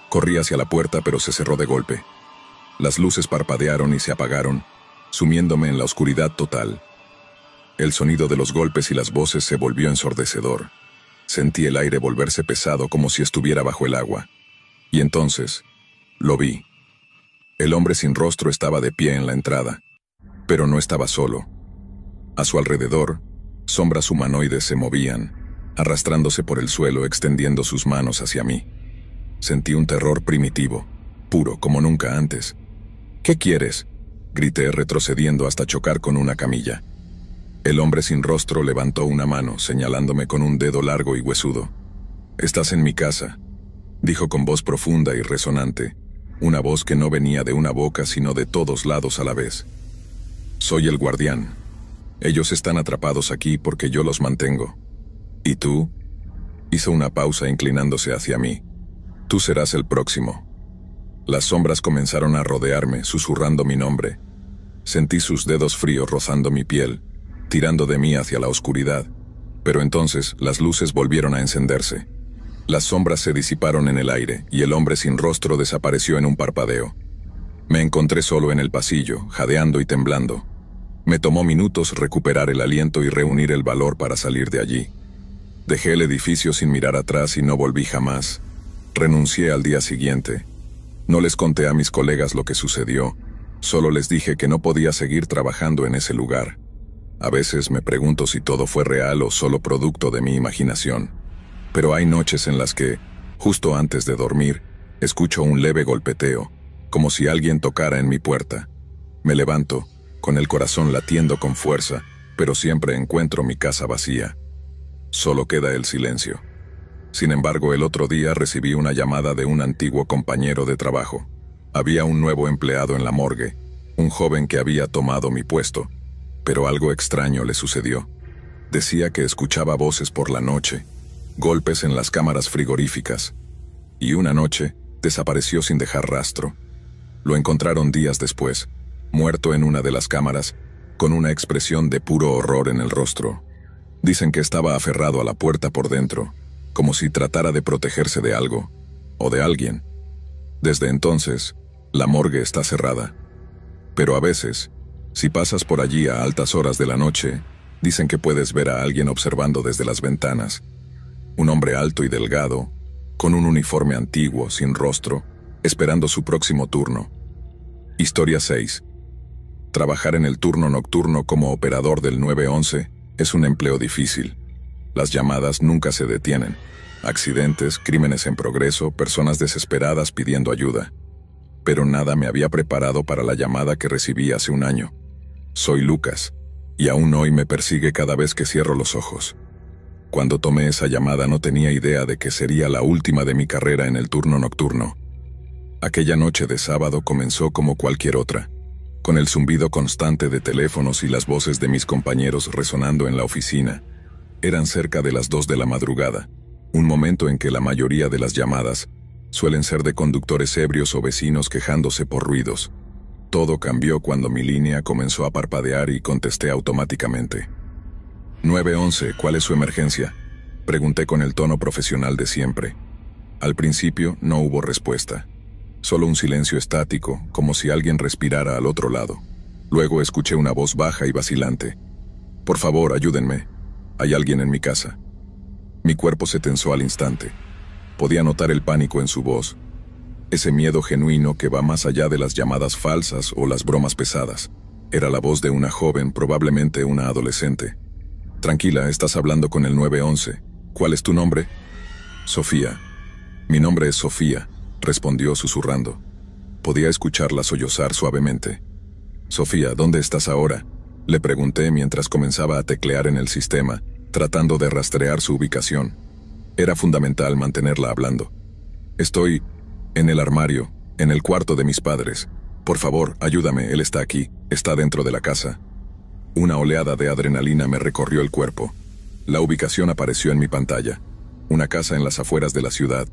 Corrí hacia la puerta, pero se cerró de golpe. Las luces parpadearon y se apagaron, sumiéndome en la oscuridad total. El sonido de los golpes y las voces se volvió ensordecedor. Sentí el aire volverse pesado como si estuviera bajo el agua. Y entonces, lo vi. El hombre sin rostro estaba de pie en la entrada, pero no estaba solo. A su alrededor, sombras humanoides se movían, arrastrándose por el suelo, extendiendo sus manos hacia mí. Sentí un terror primitivo, puro como nunca antes. «¿Qué quieres?», grité retrocediendo hasta chocar con una camilla. El hombre sin rostro levantó una mano, señalándome con un dedo largo y huesudo. «Estás en mi casa», dijo con voz profunda y resonante, una voz que no venía de una boca sino de todos lados a la vez. «Soy el guardián. Ellos están atrapados aquí porque yo los mantengo. ¿Y tú?», hizo una pausa inclinándose hacia mí. «Tú serás el próximo». Las sombras comenzaron a rodearme, susurrando mi nombre. Sentí sus dedos fríos rozando mi piel, tirando de mí hacia la oscuridad. Pero entonces las luces volvieron a encenderse. Las sombras se disiparon en el aire y el hombre sin rostro desapareció en un parpadeo. Me encontré solo en el pasillo, jadeando y temblando. Me tomó minutos recuperar el aliento y reunir el valor para salir de allí. Dejé el edificio sin mirar atrás y no volví jamás. Renuncié al día siguiente. No les conté a mis colegas lo que sucedió, solo les dije que no podía seguir trabajando en ese lugar. A veces me pregunto si todo fue real o solo producto de mi imaginación. Pero hay noches en las que, justo antes de dormir, escucho un leve golpeteo, como si alguien tocara en mi puerta. Me levanto, con el corazón latiendo con fuerza, pero siempre encuentro mi casa vacía. Solo queda el silencio. Sin embargo, el otro día recibí una llamada de un antiguo compañero de trabajo. Había un nuevo empleado en la morgue, un joven que había tomado mi puesto, pero algo extraño le sucedió. Decía que escuchaba voces por la noche, golpes en las cámaras frigoríficas, y una noche desapareció sin dejar rastro. Lo encontraron días después, muerto en una de las cámaras, con una expresión de puro horror en el rostro. Dicen que estaba aferrado a la puerta por dentro, como si tratara de protegerse de algo, o de alguien. Desde entonces, la morgue está cerrada. Pero a veces, si pasas por allí a altas horas de la noche, dicen que puedes ver a alguien observando desde las ventanas. Un hombre alto y delgado, con un uniforme antiguo, sin rostro, esperando su próximo turno. Historia 6. Trabajar en el turno nocturno como operador del 911 es un empleo difícil. Las llamadas nunca se detienen. Accidentes, crímenes en progreso, personas desesperadas pidiendo ayuda. Pero nada me había preparado para la llamada que recibí hace un año. Soy Lucas, y aún hoy me persigue cada vez que cierro los ojos. Cuando tomé esa llamada no tenía idea de que sería la última de mi carrera en el turno nocturno. Aquella noche de sábado comenzó como cualquier otra, con el zumbido constante de teléfonos y las voces de mis compañeros resonando en la oficina. Eran cerca de las 2 de la madrugada, un momento en que la mayoría de las llamadas suelen ser de conductores ebrios o vecinos quejándose por ruidos. Todo cambió cuando mi línea comenzó a parpadear y contesté automáticamente. 911, ¿cuál es su emergencia?, pregunté con el tono profesional de siempre. Al principio no hubo respuesta, solo un silencio estático, como si alguien respirara al otro lado. Luego escuché una voz baja y vacilante. «Por favor, ayúdenme. Hay alguien en mi casa». Mi cuerpo se tensó al instante. Podía notar el pánico en su voz, ese miedo genuino que va más allá de las llamadas falsas o las bromas pesadas. Era la voz de una joven, probablemente una adolescente. «Tranquila, estás hablando con el 911. ¿Cuál es tu nombre?» «Sofía». «Mi nombre es Sofía», respondió susurrando. Podía escucharla sollozar suavemente. «Sofía, ¿dónde estás ahora?», le pregunté mientras comenzaba a teclear en el sistema, tratando de rastrear su ubicación. Era fundamental mantenerla hablando. «Estoy en el armario, en el cuarto de mis padres. Por favor, ayúdame, él está aquí, está dentro de la casa». Una oleada de adrenalina me recorrió el cuerpo. La ubicación apareció en mi pantalla. Una casa en las afueras de la ciudad,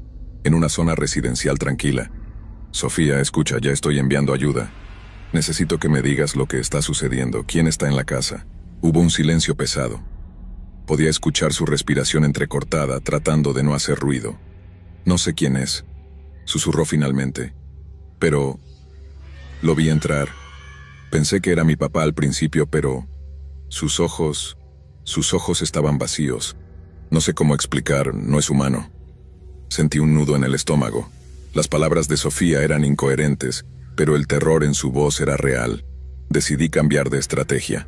en una zona residencial tranquila. Sofía, escucha, ya estoy enviando ayuda. Necesito que me digas lo que está sucediendo. ¿Quién está en la casa? Hubo un silencio pesado. Podía escuchar su respiración entrecortada, tratando de no hacer ruido. No sé quién es, susurró finalmente. Pero... lo vi entrar. Pensé que era mi papá al principio, pero... sus ojos estaban vacíos. No sé cómo explicar, no es humano. Sentí un nudo en el estómago. Las palabras de Sofía eran incoherentes, pero el terror en su voz era real. Decidí cambiar de estrategia.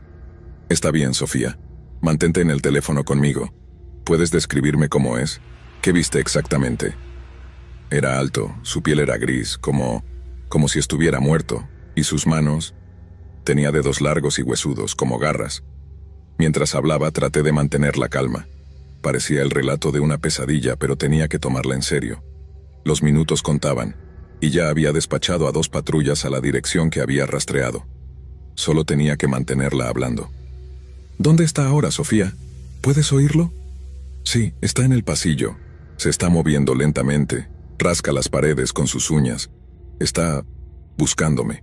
Está bien, Sofía. Mantente en el teléfono conmigo. ¿Puedes describirme cómo es? ¿Qué viste exactamente? Era alto, su piel era gris, como si estuviera muerto, y sus manos... tenía dedos largos y huesudos, como garras. Mientras hablaba, traté de mantener la calma. Parecía el relato de una pesadilla, pero tenía que tomarla en serio. Los minutos contaban, y ya había despachado a 2 patrullas a la dirección que había rastreado. Solo tenía que mantenerla hablando. ¿Dónde está ahora, Sofía? ¿Puedes oírlo? Sí, está en el pasillo. Se está moviendo lentamente. Rasca las paredes con sus uñas. Está buscándome.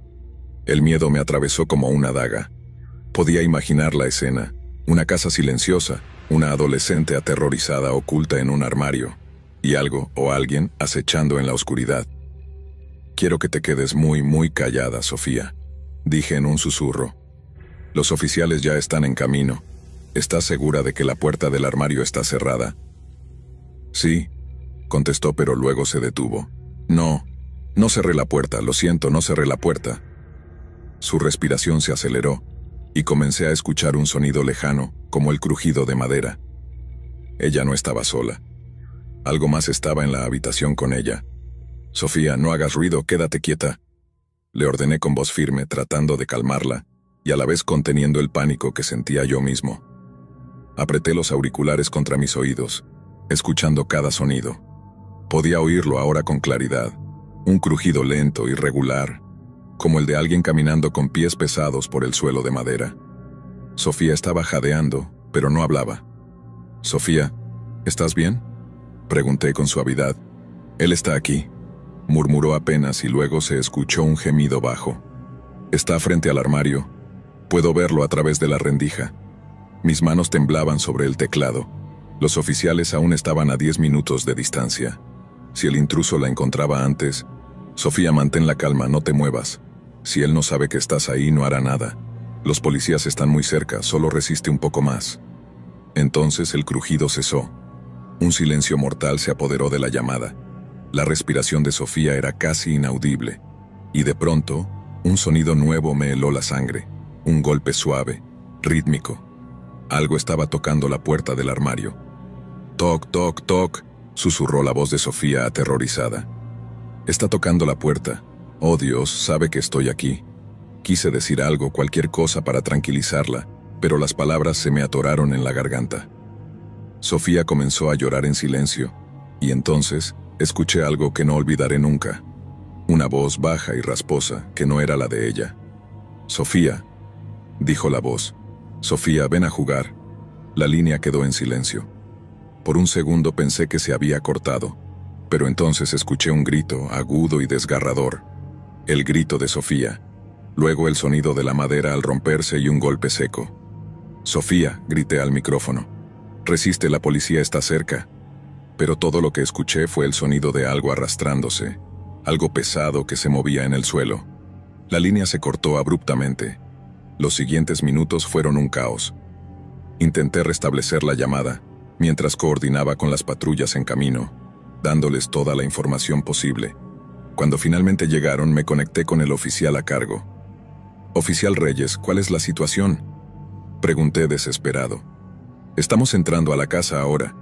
El miedo me atravesó como una daga. Podía imaginar la escena. Una casa silenciosa, una adolescente aterrorizada oculta en un armario, y algo o alguien acechando en la oscuridad. Quiero que te quedes muy callada, Sofía, dije en un susurro. Los oficiales ya están en camino. ¿Estás segura de que la puerta del armario está cerrada? Sí, contestó, pero luego se detuvo. No cerré la puerta, lo siento, no cerré la puerta. Su respiración se aceleró, y comencé a escuchar un sonido lejano, como el crujido de madera. Ella no estaba sola. Algo más estaba en la habitación con ella. Sofía, no hagas ruido, quédate quieta. Le ordené con voz firme, tratando de calmarla, y a la vez conteniendo el pánico que sentía yo mismo. Apreté los auriculares contra mis oídos, escuchando cada sonido. Podía oírlo ahora con claridad, un crujido lento, irregular, como el de alguien caminando con pies pesados por el suelo de madera. Sofía estaba jadeando, pero no hablaba. Sofía, ¿estás bien?, pregunté con suavidad. Él está aquí, murmuró apenas y luego se escuchó un gemido bajo. Está frente al armario. Puedo verlo a través de la rendija. Mis manos temblaban sobre el teclado. Los oficiales aún estaban a 10 minutos de distancia. Si el intruso la encontraba antes... Sofía, mantén la calma, no te muevas. Si él no sabe que estás ahí, no hará nada. Los policías están muy cerca, solo resiste un poco más. Entonces el crujido cesó. Un silencio mortal se apoderó de la llamada. La respiración de Sofía era casi inaudible. Y de pronto, un sonido nuevo me heló la sangre. Un golpe suave, rítmico. Algo estaba tocando la puerta del armario. «Toc, toc, toc», susurró la voz de Sofía aterrorizada. «Está tocando la puerta. Oh Dios, sabe que estoy aquí». Quise decir algo, cualquier cosa para tranquilizarla, pero las palabras se me atoraron en la garganta. Sofía comenzó a llorar en silencio, y entonces escuché algo que no olvidaré nunca. Una voz baja y rasposa, que no era la de ella. «Sofía», dijo la voz. «Sofía, ven a jugar». La línea quedó en silencio. Por un segundo pensé que se había cortado, pero entonces escuché un grito agudo y desgarrador. El grito de Sofía. Luego el sonido de la madera al romperse y un golpe seco. «Sofía», grité al micrófono. «Resiste, la policía está cerca». Pero todo lo que escuché fue el sonido de algo arrastrándose, algo pesado que se movía en el suelo. La línea se cortó abruptamente. Los siguientes minutos fueron un caos. Intenté restablecer la llamada, mientras coordinaba con las patrullas en camino, dándoles toda la información posible. Cuando finalmente llegaron, me conecté con el oficial a cargo. «Oficial Reyes, ¿cuál es la situación?», pregunté desesperado. «Estamos entrando a la casa ahora»,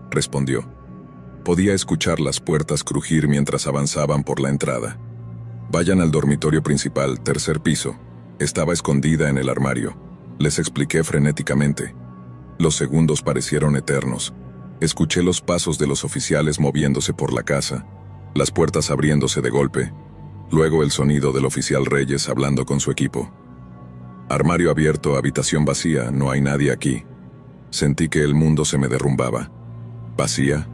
respondió. Podía escuchar las puertas crujir mientras avanzaban por la entrada. «Vayan al dormitorio principal, 3er piso. Estaba escondida en el armario», les expliqué frenéticamente. Los segundos parecieron eternos. Escuché los pasos de los oficiales moviéndose por la casa, las puertas abriéndose de golpe, luego el sonido del oficial Reyes hablando con su equipo. «Armario abierto, habitación vacía, no hay nadie aquí». Sentí que el mundo se me derrumbaba. ¿Vacía?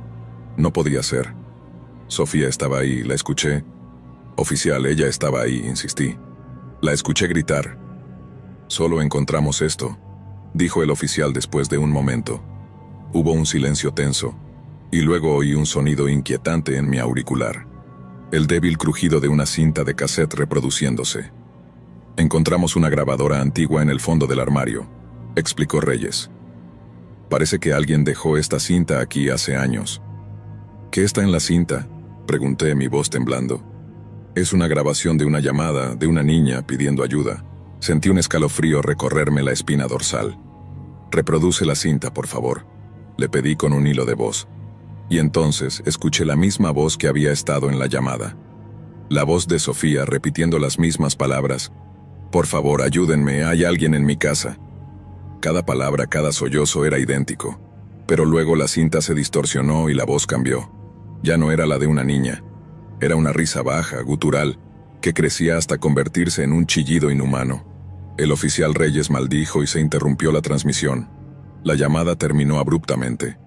No podía ser. Sofía estaba ahí, la escuché. Oficial, ella estaba ahí, insistí. La escuché gritar. Solo encontramos esto, dijo el oficial después de un momento. Hubo un silencio tenso, y luego oí un sonido inquietante en mi auricular. El débil crujido de una cinta de cassette reproduciéndose. Encontramos una grabadora antigua en el fondo del armario, explicó Reyes. Parece que alguien dejó esta cinta aquí hace años. ¿Qué está en la cinta?, pregunté, mi voz temblando. Es una grabación de una llamada de una niña pidiendo ayuda. Sentí un escalofrío recorrerme la espina dorsal. Reproduce la cinta, por favor, le pedí con un hilo de voz. Y entonces escuché la misma voz que había estado en la llamada. La voz de Sofía repitiendo las mismas palabras. Por favor, ayúdenme, hay alguien en mi casa. Cada palabra, cada sollozo era idéntico. Pero luego la cinta se distorsionó y la voz cambió. Ya no era la de una niña. Era una risa baja, gutural, que crecía hasta convertirse en un chillido inhumano. El oficial Reyes maldijo y se interrumpió la transmisión. La llamada terminó abruptamente.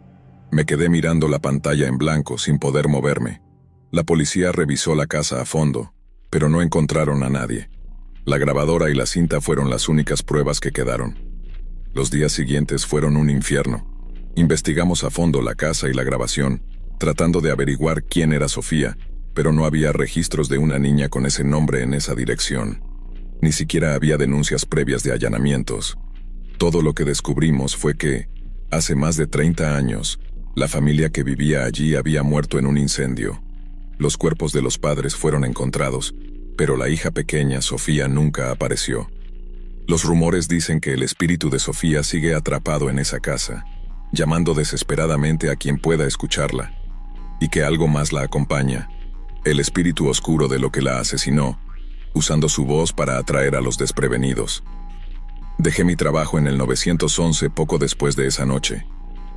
Me quedé mirando la pantalla en blanco sin poder moverme. La policía revisó la casa a fondo, pero no encontraron a nadie. La grabadora y la cinta fueron las únicas pruebas que quedaron. Los días siguientes fueron un infierno. Investigamos a fondo la casa y la grabación, tratando de averiguar quién era Sofía, pero no había registros de una niña con ese nombre en esa dirección. Ni siquiera había denuncias previas de allanamientos. Todo lo que descubrimos fue que, hace más de 30 años, la familia que vivía allí había muerto en un incendio. Los cuerpos de los padres fueron encontrados, pero la hija pequeña, Sofía, nunca apareció. Los rumores dicen que el espíritu de Sofía sigue atrapado en esa casa, llamando desesperadamente a quien pueda escucharla, y que algo más la acompaña, el espíritu oscuro de lo que la asesinó, usando su voz para atraer a los desprevenidos. Dejé mi trabajo en el 911 poco después de esa noche.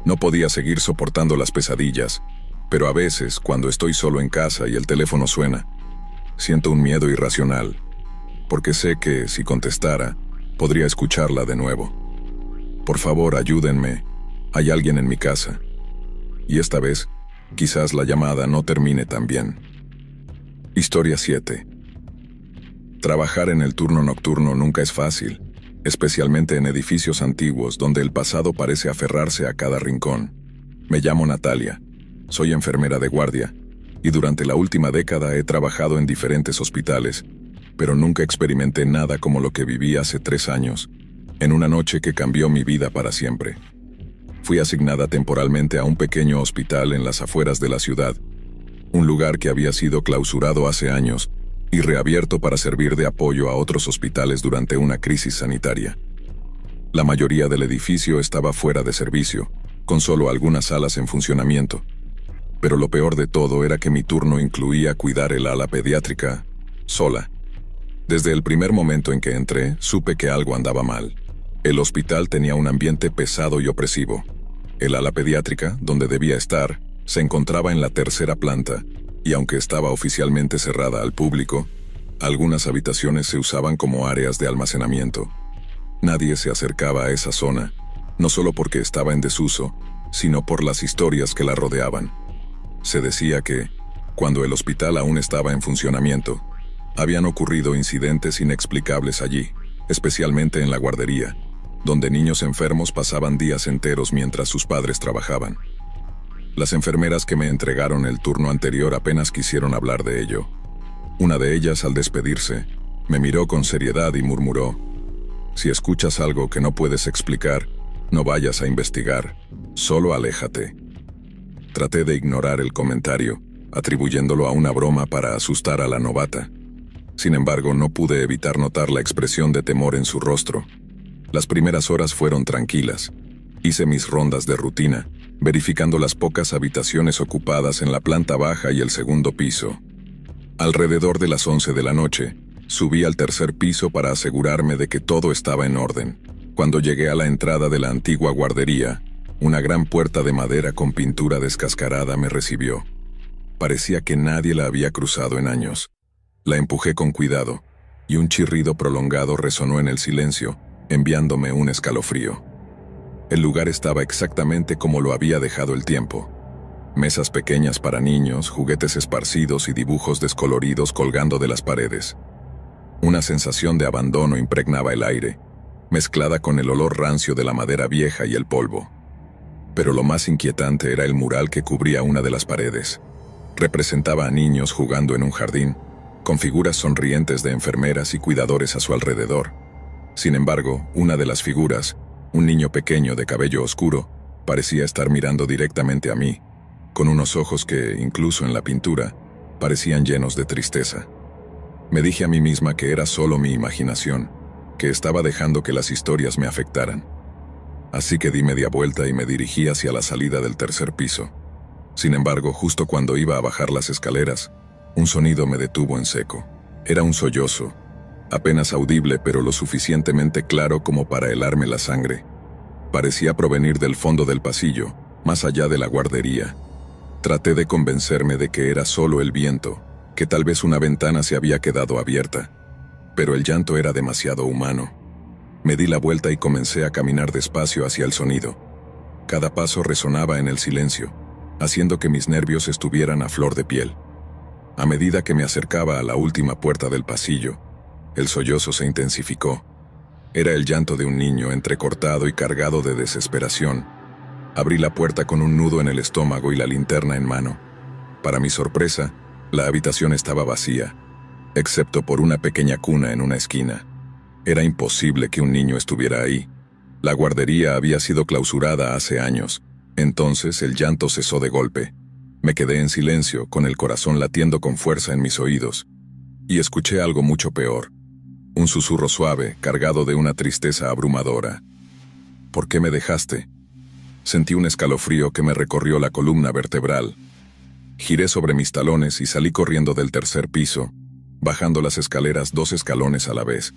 No podía seguir soportando las pesadillas, pero a veces, cuando estoy solo en casa y el teléfono suena, siento un miedo irracional, porque sé que, si contestara, podría escucharla de nuevo. Por favor, ayúdenme. Hay alguien en mi casa. Y esta vez, quizás la llamada no termine tan bien. Historia 7. Trabajar en el turno nocturno nunca es fácil, especialmente en edificios antiguos donde el pasado parece aferrarse a cada rincón. Me llamo Natalia, soy enfermera de guardia, y durante la última década he trabajado en diferentes hospitales, pero nunca experimenté nada como lo que viví hace 3 años, en una noche que cambió mi vida para siempre. Fui asignada temporalmente a un pequeño hospital en las afueras de la ciudad, un lugar que había sido clausurado hace años y reabierto para servir de apoyo a otros hospitales durante una crisis sanitaria. La mayoría del edificio estaba fuera de servicio, con solo algunas salas en funcionamiento. Pero lo peor de todo era que mi turno incluía cuidar el ala pediátrica, sola. Desde el primer momento en que entré, supe que algo andaba mal. El hospital tenía un ambiente pesado y opresivo. El ala pediátrica, donde debía estar, se encontraba en la 3ª planta, y aunque estaba oficialmente cerrada al público, algunas habitaciones se usaban como áreas de almacenamiento. Nadie se acercaba a esa zona, no solo porque estaba en desuso, sino por las historias que la rodeaban. Se decía que, cuando el hospital aún estaba en funcionamiento, habían ocurrido incidentes inexplicables allí, especialmente en la guardería, donde niños enfermos pasaban días enteros mientras sus padres trabajaban. Las enfermeras que me entregaron el turno anterior apenas quisieron hablar de ello. Una de ellas, al despedirse, me miró con seriedad y murmuró: «Si escuchas algo que no puedes explicar, no vayas a investigar, solo aléjate». Traté de ignorar el comentario, atribuyéndolo a una broma para asustar a la novata. Sin embargo, no pude evitar notar la expresión de temor en su rostro. Las primeras horas fueron tranquilas. Hice mis rondas de rutina, verificando las pocas habitaciones ocupadas en la planta baja y el 2º piso. Alrededor de las 11 de la noche, subí al 3er piso para asegurarme de que todo estaba en orden. Cuando llegué a la entrada de la antigua guardería, una gran puerta de madera con pintura descascarada me recibió. Parecía que nadie la había cruzado en años. La empujé con cuidado, y un chirrido prolongado resonó en el silencio, enviándome un escalofrío. El lugar estaba exactamente como lo había dejado el tiempo. Mesas pequeñas para niños, juguetes esparcidos y dibujos descoloridos colgando de las paredes. Una sensación de abandono impregnaba el aire, mezclada con el olor rancio de la madera vieja y el polvo. Pero lo más inquietante era el mural que cubría una de las paredes. Representaba a niños jugando en un jardín, con figuras sonrientes de enfermeras y cuidadores a su alrededor. Sin embargo, una de las figuras, un niño pequeño de cabello oscuro, parecía estar mirando directamente a mí, con unos ojos que, incluso en la pintura, parecían llenos de tristeza. Me dije a mí misma que era solo mi imaginación, que estaba dejando que las historias me afectaran. Así que di media vuelta y me dirigí hacia la salida del tercer piso. Sin embargo, justo cuando iba a bajar las escaleras, un sonido me detuvo en seco. Era un sollozo, apenas audible pero lo suficientemente claro como para helarme la sangre. Parecía provenir del fondo del pasillo, más allá de la guardería. Traté de convencerme de que era solo el viento, que tal vez una ventana se había quedado abierta, pero el llanto era demasiado humano. Me di la vuelta y comencé a caminar despacio hacia el sonido. Cada paso resonaba en el silencio, haciendo que mis nervios estuvieran a flor de piel. A medida que me acercaba a la última puerta del pasillo, el sollozo se intensificó. Era el llanto de un niño entrecortado y cargado de desesperación. Abrí la puerta con un nudo en el estómago y la linterna en mano. Para mi sorpresa, la habitación estaba vacía, excepto por una pequeña cuna en una esquina. Era imposible que un niño estuviera ahí. La guardería había sido clausurada hace años. Entonces el llanto cesó de golpe. Me quedé en silencio, con el corazón latiendo con fuerza en mis oídos. Y escuché algo mucho peor. Un susurro suave, cargado de una tristeza abrumadora. ¿Por qué me dejaste? Sentí un escalofrío que me recorrió la columna vertebral. Giré sobre mis talones y salí corriendo del tercer piso, bajando las escaleras 2 escalones a la vez.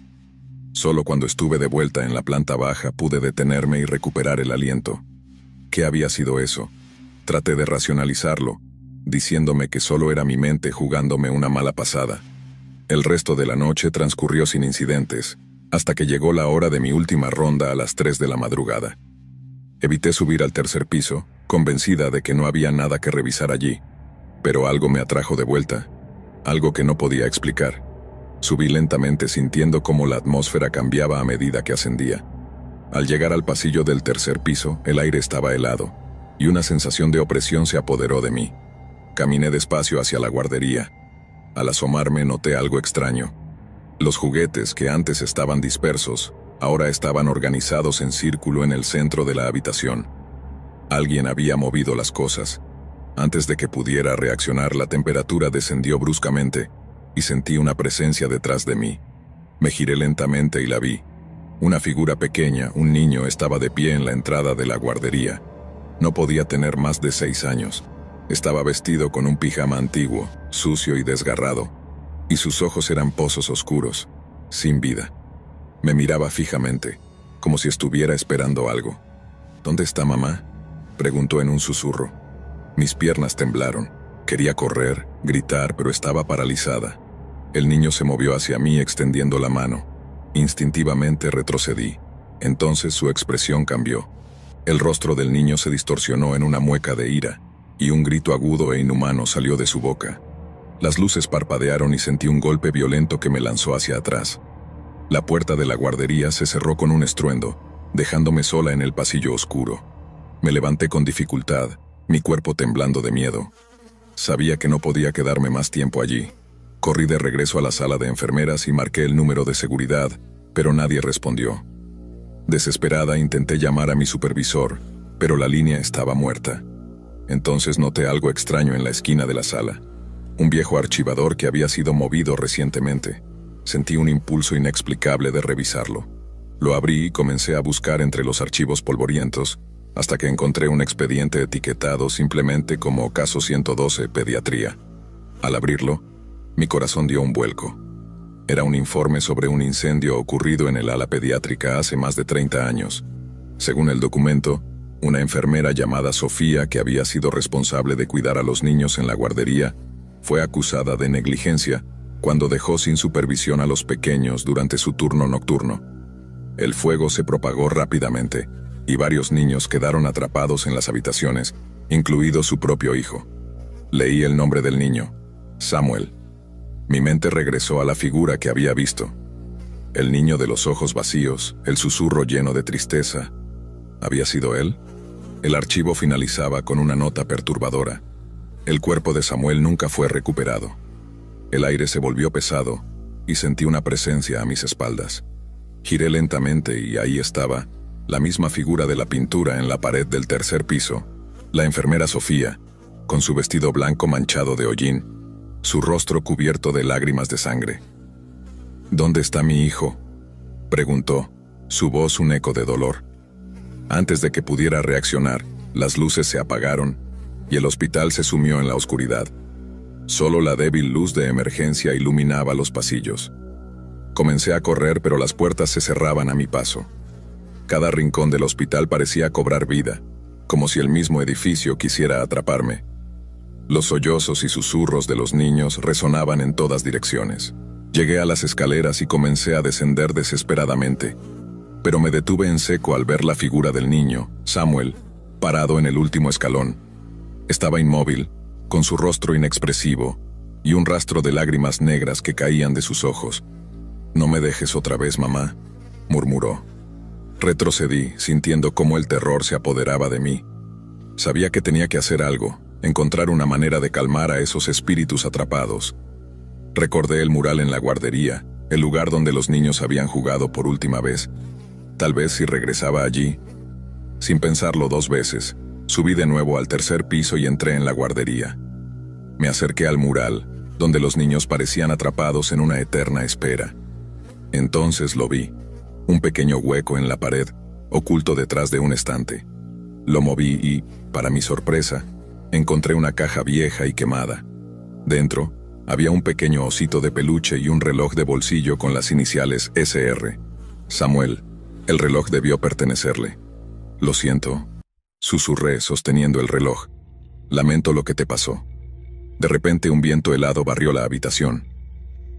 Solo cuando estuve de vuelta en la planta baja pude detenerme y recuperar el aliento. ¿Qué había sido eso? Traté de racionalizarlo, diciéndome que solo era mi mente jugándome una mala pasada. El resto de la noche transcurrió sin incidentes, hasta que llegó la hora de mi última ronda a las 3 de la madrugada. Evité subir al tercer piso, convencida de que no había nada que revisar allí, pero algo me atrajo de vuelta, algo que no podía explicar. Subí lentamente sintiendo cómo la atmósfera cambiaba a medida que ascendía. Al llegar al pasillo del tercer piso, el aire estaba helado, y una sensación de opresión se apoderó de mí. Caminé despacio hacia la guardería. Al asomarme noté algo extraño. Los juguetes que antes estaban dispersos, ahora estaban organizados en círculo en el centro de la habitación. Alguien había movido las cosas. Antes de que pudiera reaccionar, la temperatura descendió bruscamente, y sentí una presencia detrás de mí. Me giré lentamente y la vi. Una figura pequeña, un niño, estaba de pie en la entrada de la guardería. No podía tener más de 6 años. Estaba vestido con un pijama antiguo, sucio y desgarrado, y sus ojos eran pozos oscuros, sin vida. Me miraba fijamente, como si estuviera esperando algo. ¿Dónde está mamá?, preguntó en un susurro. Mis piernas temblaron. Quería correr, gritar, pero estaba paralizada. El niño se movió hacia mí extendiendo la mano. Instintivamente retrocedí. Entonces su expresión cambió. El rostro del niño se distorsionó en una mueca de ira, y un grito agudo e inhumano salió de su boca. Las luces parpadearon y sentí un golpe violento que me lanzó hacia atrás. La puerta de la guardería se cerró con un estruendo, dejándome sola en el pasillo oscuro. Me levanté con dificultad, mi cuerpo temblando de miedo. Sabía que no podía quedarme más tiempo allí. Corrí de regreso a la sala de enfermeras y marqué el número de seguridad, pero nadie respondió. Desesperada intenté llamar a mi supervisor, pero la línea estaba muerta. Entonces noté algo extraño en la esquina de la sala. Un viejo archivador que había sido movido recientemente. Sentí un impulso inexplicable de revisarlo. Lo abrí y comencé a buscar entre los archivos polvorientos, hasta que encontré un expediente etiquetado simplemente como Caso 112 Pediatría. Al abrirlo, mi corazón dio un vuelco. Era un informe sobre un incendio ocurrido en el ala pediátrica hace más de 30 años. Según el documento, una enfermera llamada Sofía, que había sido responsable de cuidar a los niños en la guardería, fue acusada de negligencia cuando dejó sin supervisión a los pequeños durante su turno nocturno. El fuego se propagó rápidamente, y varios niños quedaron atrapados en las habitaciones, incluido su propio hijo. Leí el nombre del niño, Samuel. Mi mente regresó a la figura que había visto. El niño de los ojos vacíos, el susurro lleno de tristeza. ¿Había sido él? El archivo finalizaba con una nota perturbadora. El cuerpo de Samuel nunca fue recuperado. El aire se volvió pesado y sentí una presencia a mis espaldas. Giré lentamente y ahí estaba, la misma figura de la pintura en la pared del tercer piso, la enfermera Sofía, con su vestido blanco manchado de hollín, su rostro cubierto de lágrimas de sangre. ¿Dónde está mi hijo?, preguntó, su voz un eco de dolor. Antes de que pudiera reaccionar, las luces se apagaron y el hospital se sumió en la oscuridad. Solo la débil luz de emergencia iluminaba los pasillos. Comencé a correr, pero las puertas se cerraban a mi paso. Cada rincón del hospital parecía cobrar vida, como si el mismo edificio quisiera atraparme. Los sollozos y susurros de los niños resonaban en todas direcciones. Llegué a las escaleras y comencé a descender desesperadamente, pero me detuve en seco al ver la figura del niño, Samuel, parado en el último escalón. Estaba inmóvil, con su rostro inexpresivo y un rastro de lágrimas negras que caían de sus ojos. «No me dejes otra vez, mamá», murmuró. Retrocedí, sintiendo cómo el terror se apoderaba de mí. Sabía que tenía que hacer algo, encontrar una manera de calmar a esos espíritus atrapados. Recordé el mural en la guardería, el lugar donde los niños habían jugado por última vez. Tal vez si regresaba allí. Sin pensarlo 2 veces, subí de nuevo al tercer piso y entré en la guardería. Me acerqué al mural, donde los niños parecían atrapados en una eterna espera. Entonces lo vi, un pequeño hueco en la pared, oculto detrás de un estante. Lo moví y, para mi sorpresa, encontré una caja vieja y quemada. Dentro, había un pequeño osito de peluche y un reloj de bolsillo con las iniciales SR. Samuel, el reloj debió pertenecerle. «Lo siento», susurré sosteniendo el reloj. «Lamento lo que te pasó». De repente un viento helado barrió la habitación.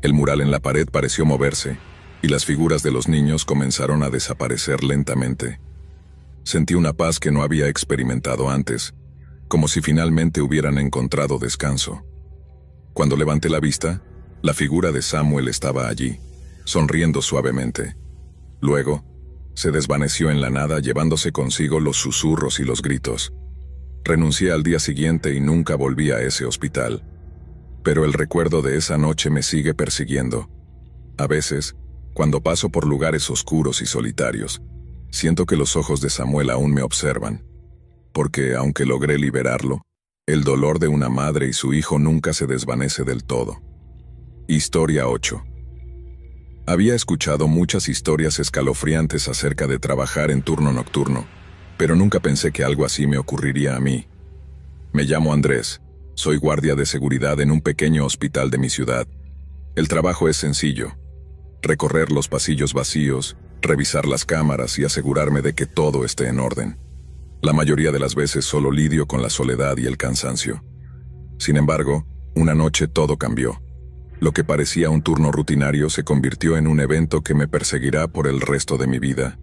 El mural en la pared pareció moverse, y las figuras de los niños comenzaron a desaparecer lentamente. Sentí una paz que no había experimentado antes, como si finalmente hubieran encontrado descanso. Cuando levanté la vista, la figura de Samuel estaba allí, sonriendo suavemente. Luego, se desvaneció en la nada llevándose consigo los susurros y los gritos. Renuncié al día siguiente y nunca volví a ese hospital. Pero el recuerdo de esa noche me sigue persiguiendo. A veces, cuando paso por lugares oscuros y solitarios, siento que los ojos de Samuel aún me observan, porque aunque logré liberarlo, el dolor de una madre y su hijo nunca se desvanece del todo. Historia 8. Había escuchado muchas historias escalofriantes acerca de trabajar en turno nocturno, pero nunca pensé que algo así me ocurriría a mí. Me llamo Andrés, soy guardia de seguridad en un pequeño hospital de mi ciudad. El trabajo es sencillo: recorrer los pasillos vacíos, revisar las cámaras y asegurarme de que todo esté en orden. La mayoría de las veces solo lidio con la soledad y el cansancio. Sin embargo, una noche todo cambió. Lo que parecía un turno rutinario se convirtió en un evento que me perseguirá por el resto de mi vida.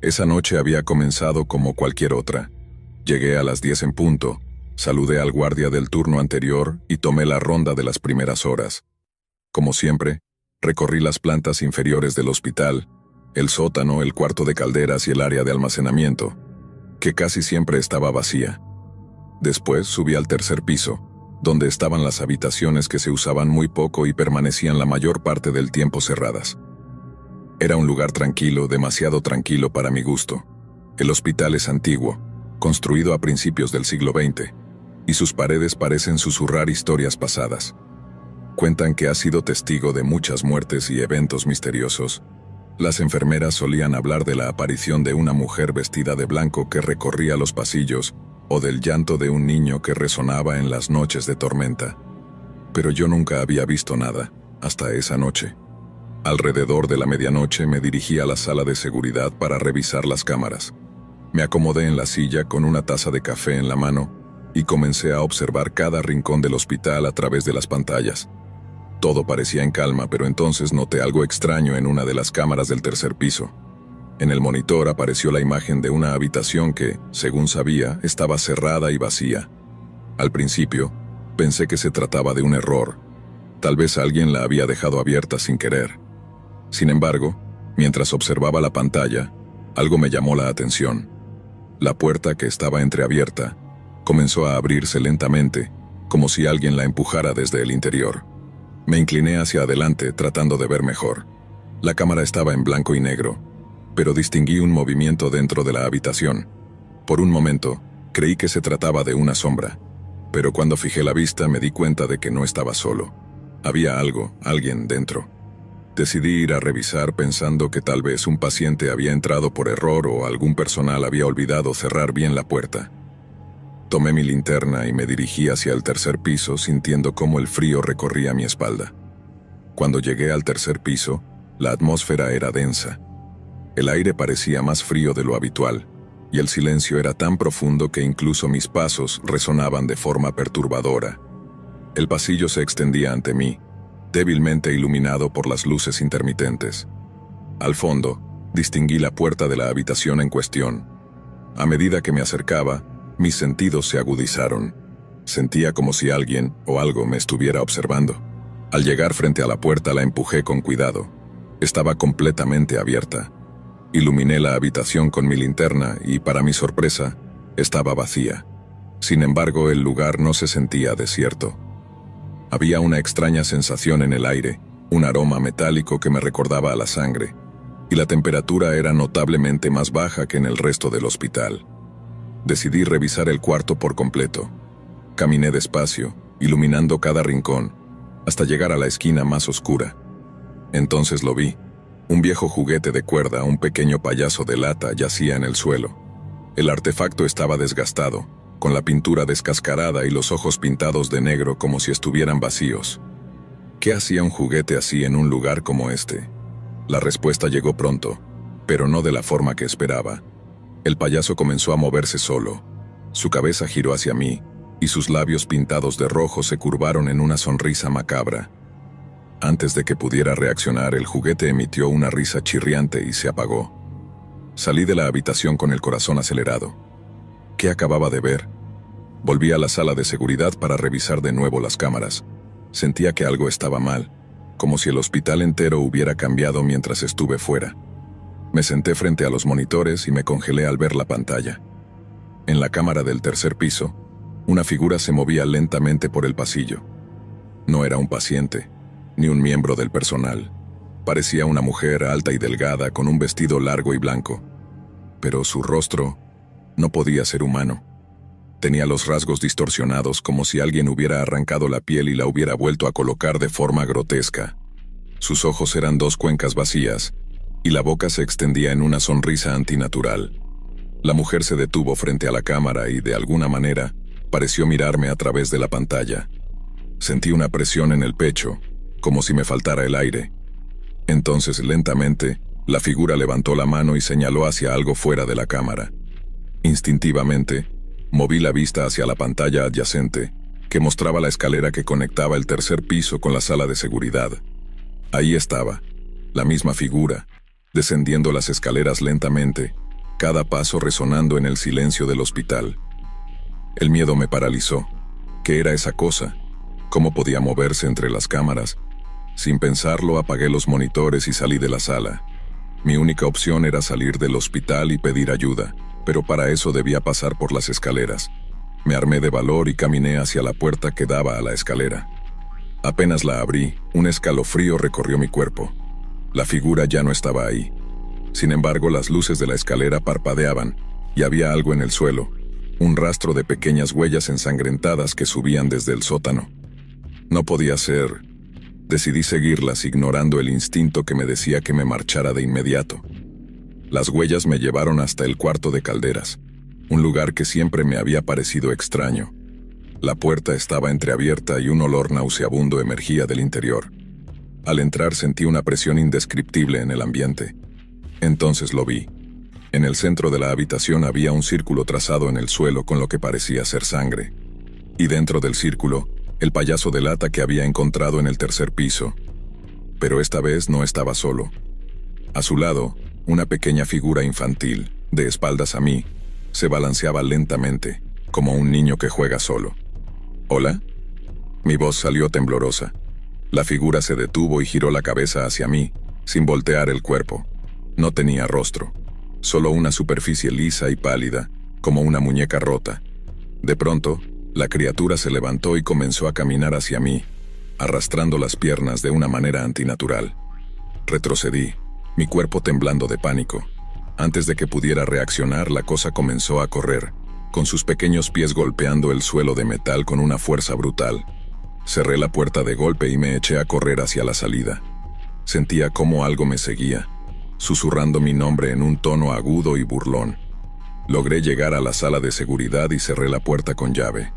Esa noche había comenzado como cualquier otra. Llegué a las 10 en punto, saludé al guardia del turno anterior y tomé la ronda de las primeras horas. Como siempre, recorrí las plantas inferiores del hospital, el sótano, el cuarto de calderas y el área de almacenamiento, que casi siempre estaba vacía. Después subí al tercer piso, donde estaban las habitaciones que se usaban muy poco y permanecían la mayor parte del tiempo cerradas. Era un lugar tranquilo, demasiado tranquilo para mi gusto. El hospital es antiguo, construido a principios del siglo XX, y sus paredes parecen susurrar historias pasadas. Cuentan que ha sido testigo de muchas muertes y eventos misteriosos. Las enfermeras solían hablar de la aparición de una mujer vestida de blanco que recorría los pasillos, o del llanto de un niño que resonaba en las noches de tormenta. Pero yo nunca había visto nada, hasta esa noche. Alrededor de la medianoche me dirigí a la sala de seguridad para revisar las cámaras. Me acomodé en la silla con una taza de café en la mano y comencé a observar cada rincón del hospital a través de las pantallas. Todo parecía en calma, pero entonces noté algo extraño en una de las cámaras del tercer piso. En el monitor apareció la imagen de una habitación que, según sabía, estaba cerrada y vacía. Al principio, pensé que se trataba de un error. Tal vez alguien la había dejado abierta sin querer. Sin embargo, mientras observaba la pantalla, algo me llamó la atención. La puerta, que estaba entreabierta, comenzó a abrirse lentamente, como si alguien la empujara desde el interior. Me incliné hacia adelante, tratando de ver mejor. La cámara estaba en blanco y negro, pero distinguí un movimiento dentro de la habitación. Por un momento, creí que se trataba de una sombra, pero cuando fijé la vista me di cuenta de que no estaba solo. Había alguien dentro. Decidí ir a revisar pensando que tal vez un paciente había entrado por error o algún personal había olvidado cerrar bien la puerta. Tomé mi linterna y me dirigí hacia el tercer piso sintiendo cómo el frío recorría mi espalda. Cuando llegué al tercer piso, la atmósfera era densa. El aire parecía más frío de lo habitual, y el silencio era tan profundo que incluso mis pasos resonaban de forma perturbadora. El pasillo se extendía ante mí, débilmente iluminado por las luces intermitentes. Al fondo, distinguí la puerta de la habitación en cuestión. A medida que me acercaba, mis sentidos se agudizaron. Sentía como si alguien o algo me estuviera observando. Al llegar frente a la puerta la empujé con cuidado. Estaba completamente abierta. Iluminé la habitación con mi linterna y, para mi sorpresa, estaba vacía. Sin embargo, el lugar no se sentía desierto. Había una extraña sensación en el aire, un aroma metálico que me recordaba a la sangre, y la temperatura era notablemente más baja que en el resto del hospital. Decidí revisar el cuarto por completo. Caminé despacio, iluminando cada rincón, hasta llegar a la esquina más oscura. Entonces lo vi. Un viejo juguete de cuerda, un pequeño payaso de lata, yacía en el suelo. El artefacto estaba desgastado, con la pintura descascarada y los ojos pintados de negro como si estuvieran vacíos. ¿Qué hacía un juguete así en un lugar como este? La respuesta llegó pronto, pero no de la forma que esperaba. El payaso comenzó a moverse solo. Su cabeza giró hacia mí, y sus labios pintados de rojo se curvaron en una sonrisa macabra. Antes de que pudiera reaccionar, el juguete emitió una risa chirriante y se apagó. Salí de la habitación con el corazón acelerado. ¿Qué acababa de ver? Volví a la sala de seguridad para revisar de nuevo las cámaras. Sentía que algo estaba mal, como si el hospital entero hubiera cambiado mientras estuve fuera. Me senté frente a los monitores y me congelé al ver la pantalla. En la cámara del tercer piso, una figura se movía lentamente por el pasillo. No era un paciente, ni un miembro del personal. Parecía una mujer alta y delgada con un vestido largo y blanco. Pero su rostro no podía ser humano. Tenía los rasgos distorsionados como si alguien hubiera arrancado la piel y la hubiera vuelto a colocar de forma grotesca. Sus ojos eran dos cuencas vacías, y la boca se extendía en una sonrisa antinatural. La mujer se detuvo frente a la cámara y, de alguna manera, pareció mirarme a través de la pantalla. Sentí una presión en el pecho, como si me faltara el aire. Entonces, lentamente, la figura levantó la mano y señaló hacia algo fuera de la cámara. Instintivamente, moví la vista hacia la pantalla adyacente, que mostraba la escalera que conectaba el tercer piso con la sala de seguridad. Ahí estaba, la misma figura, descendiendo las escaleras lentamente, cada paso resonando en el silencio del hospital. El miedo me paralizó. ¿Qué era esa cosa? ¿Cómo podía moverse entre las cámaras? Sin pensarlo, apagué los monitores y salí de la sala. Mi única opción era salir del hospital y pedir ayuda, pero para eso debía pasar por las escaleras. Me armé de valor y caminé hacia la puerta que daba a la escalera. Apenas la abrí, un escalofrío recorrió mi cuerpo. La figura ya no estaba ahí. Sin embargo, las luces de la escalera parpadeaban, y había algo en el suelo, un rastro de pequeñas huellas ensangrentadas que subían desde el sótano. No podía ser. Decidí seguirlas, ignorando el instinto que me decía que me marchara de inmediato. Las huellas me llevaron hasta el cuarto de calderas, un lugar que siempre me había parecido extraño. La puerta estaba entreabierta y un olor nauseabundo emergía del interior. Al entrar sentí una presión indescriptible en el ambiente. Entonces lo vi. En el centro de la habitación había un círculo trazado en el suelo con lo que parecía ser sangre. Y dentro del círculo, el payaso de lata que había encontrado en el tercer piso. Pero esta vez no estaba solo. A su lado, Una pequeña figura infantil, de espaldas a mí, se balanceaba lentamente, como un niño que juega solo. ¿Hola? Mi voz salió temblorosa. La figura se detuvo y giró la cabeza hacia mí, sin voltear el cuerpo. No tenía rostro, solo una superficie lisa y pálida, como una muñeca rota. De pronto, la criatura se levantó y comenzó a caminar hacia mí, arrastrando las piernas de una manera antinatural. Retrocedí, mi cuerpo temblando de pánico. Antes de que pudiera reaccionar, la cosa comenzó a correr, con sus pequeños pies golpeando el suelo de metal con una fuerza brutal. Cerré la puerta de golpe y me eché a correr hacia la salida. Sentía cómo algo me seguía, susurrando mi nombre en un tono agudo y burlón. Logré llegar a la sala de seguridad y cerré la puerta con llave.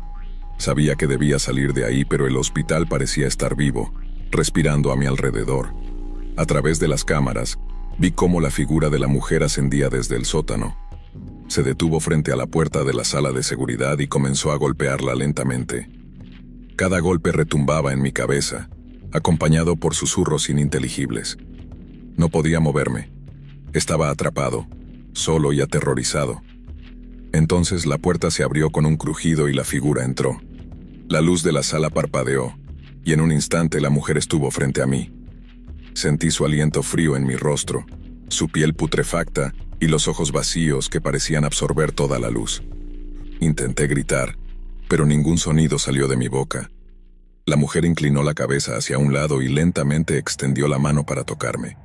Sabía que debía salir de ahí, pero el hospital parecía estar vivo, respirando a mi alrededor. A través de las cámaras, vi cómo la figura de la mujer ascendía desde el sótano. Se detuvo frente a la puerta de la sala de seguridad y comenzó a golpearla lentamente. Cada golpe retumbaba en mi cabeza, acompañado por susurros ininteligibles. No podía moverme. Estaba atrapado, solo y aterrorizado. Entonces la puerta se abrió con un crujido y la figura entró. La luz de la sala parpadeó, y en un instante la mujer estuvo frente a mí. Sentí su aliento frío en mi rostro, su piel putrefacta y los ojos vacíos que parecían absorber toda la luz. Intenté gritar, pero ningún sonido salió de mi boca. La mujer inclinó la cabeza hacia un lado y lentamente extendió la mano para tocarme.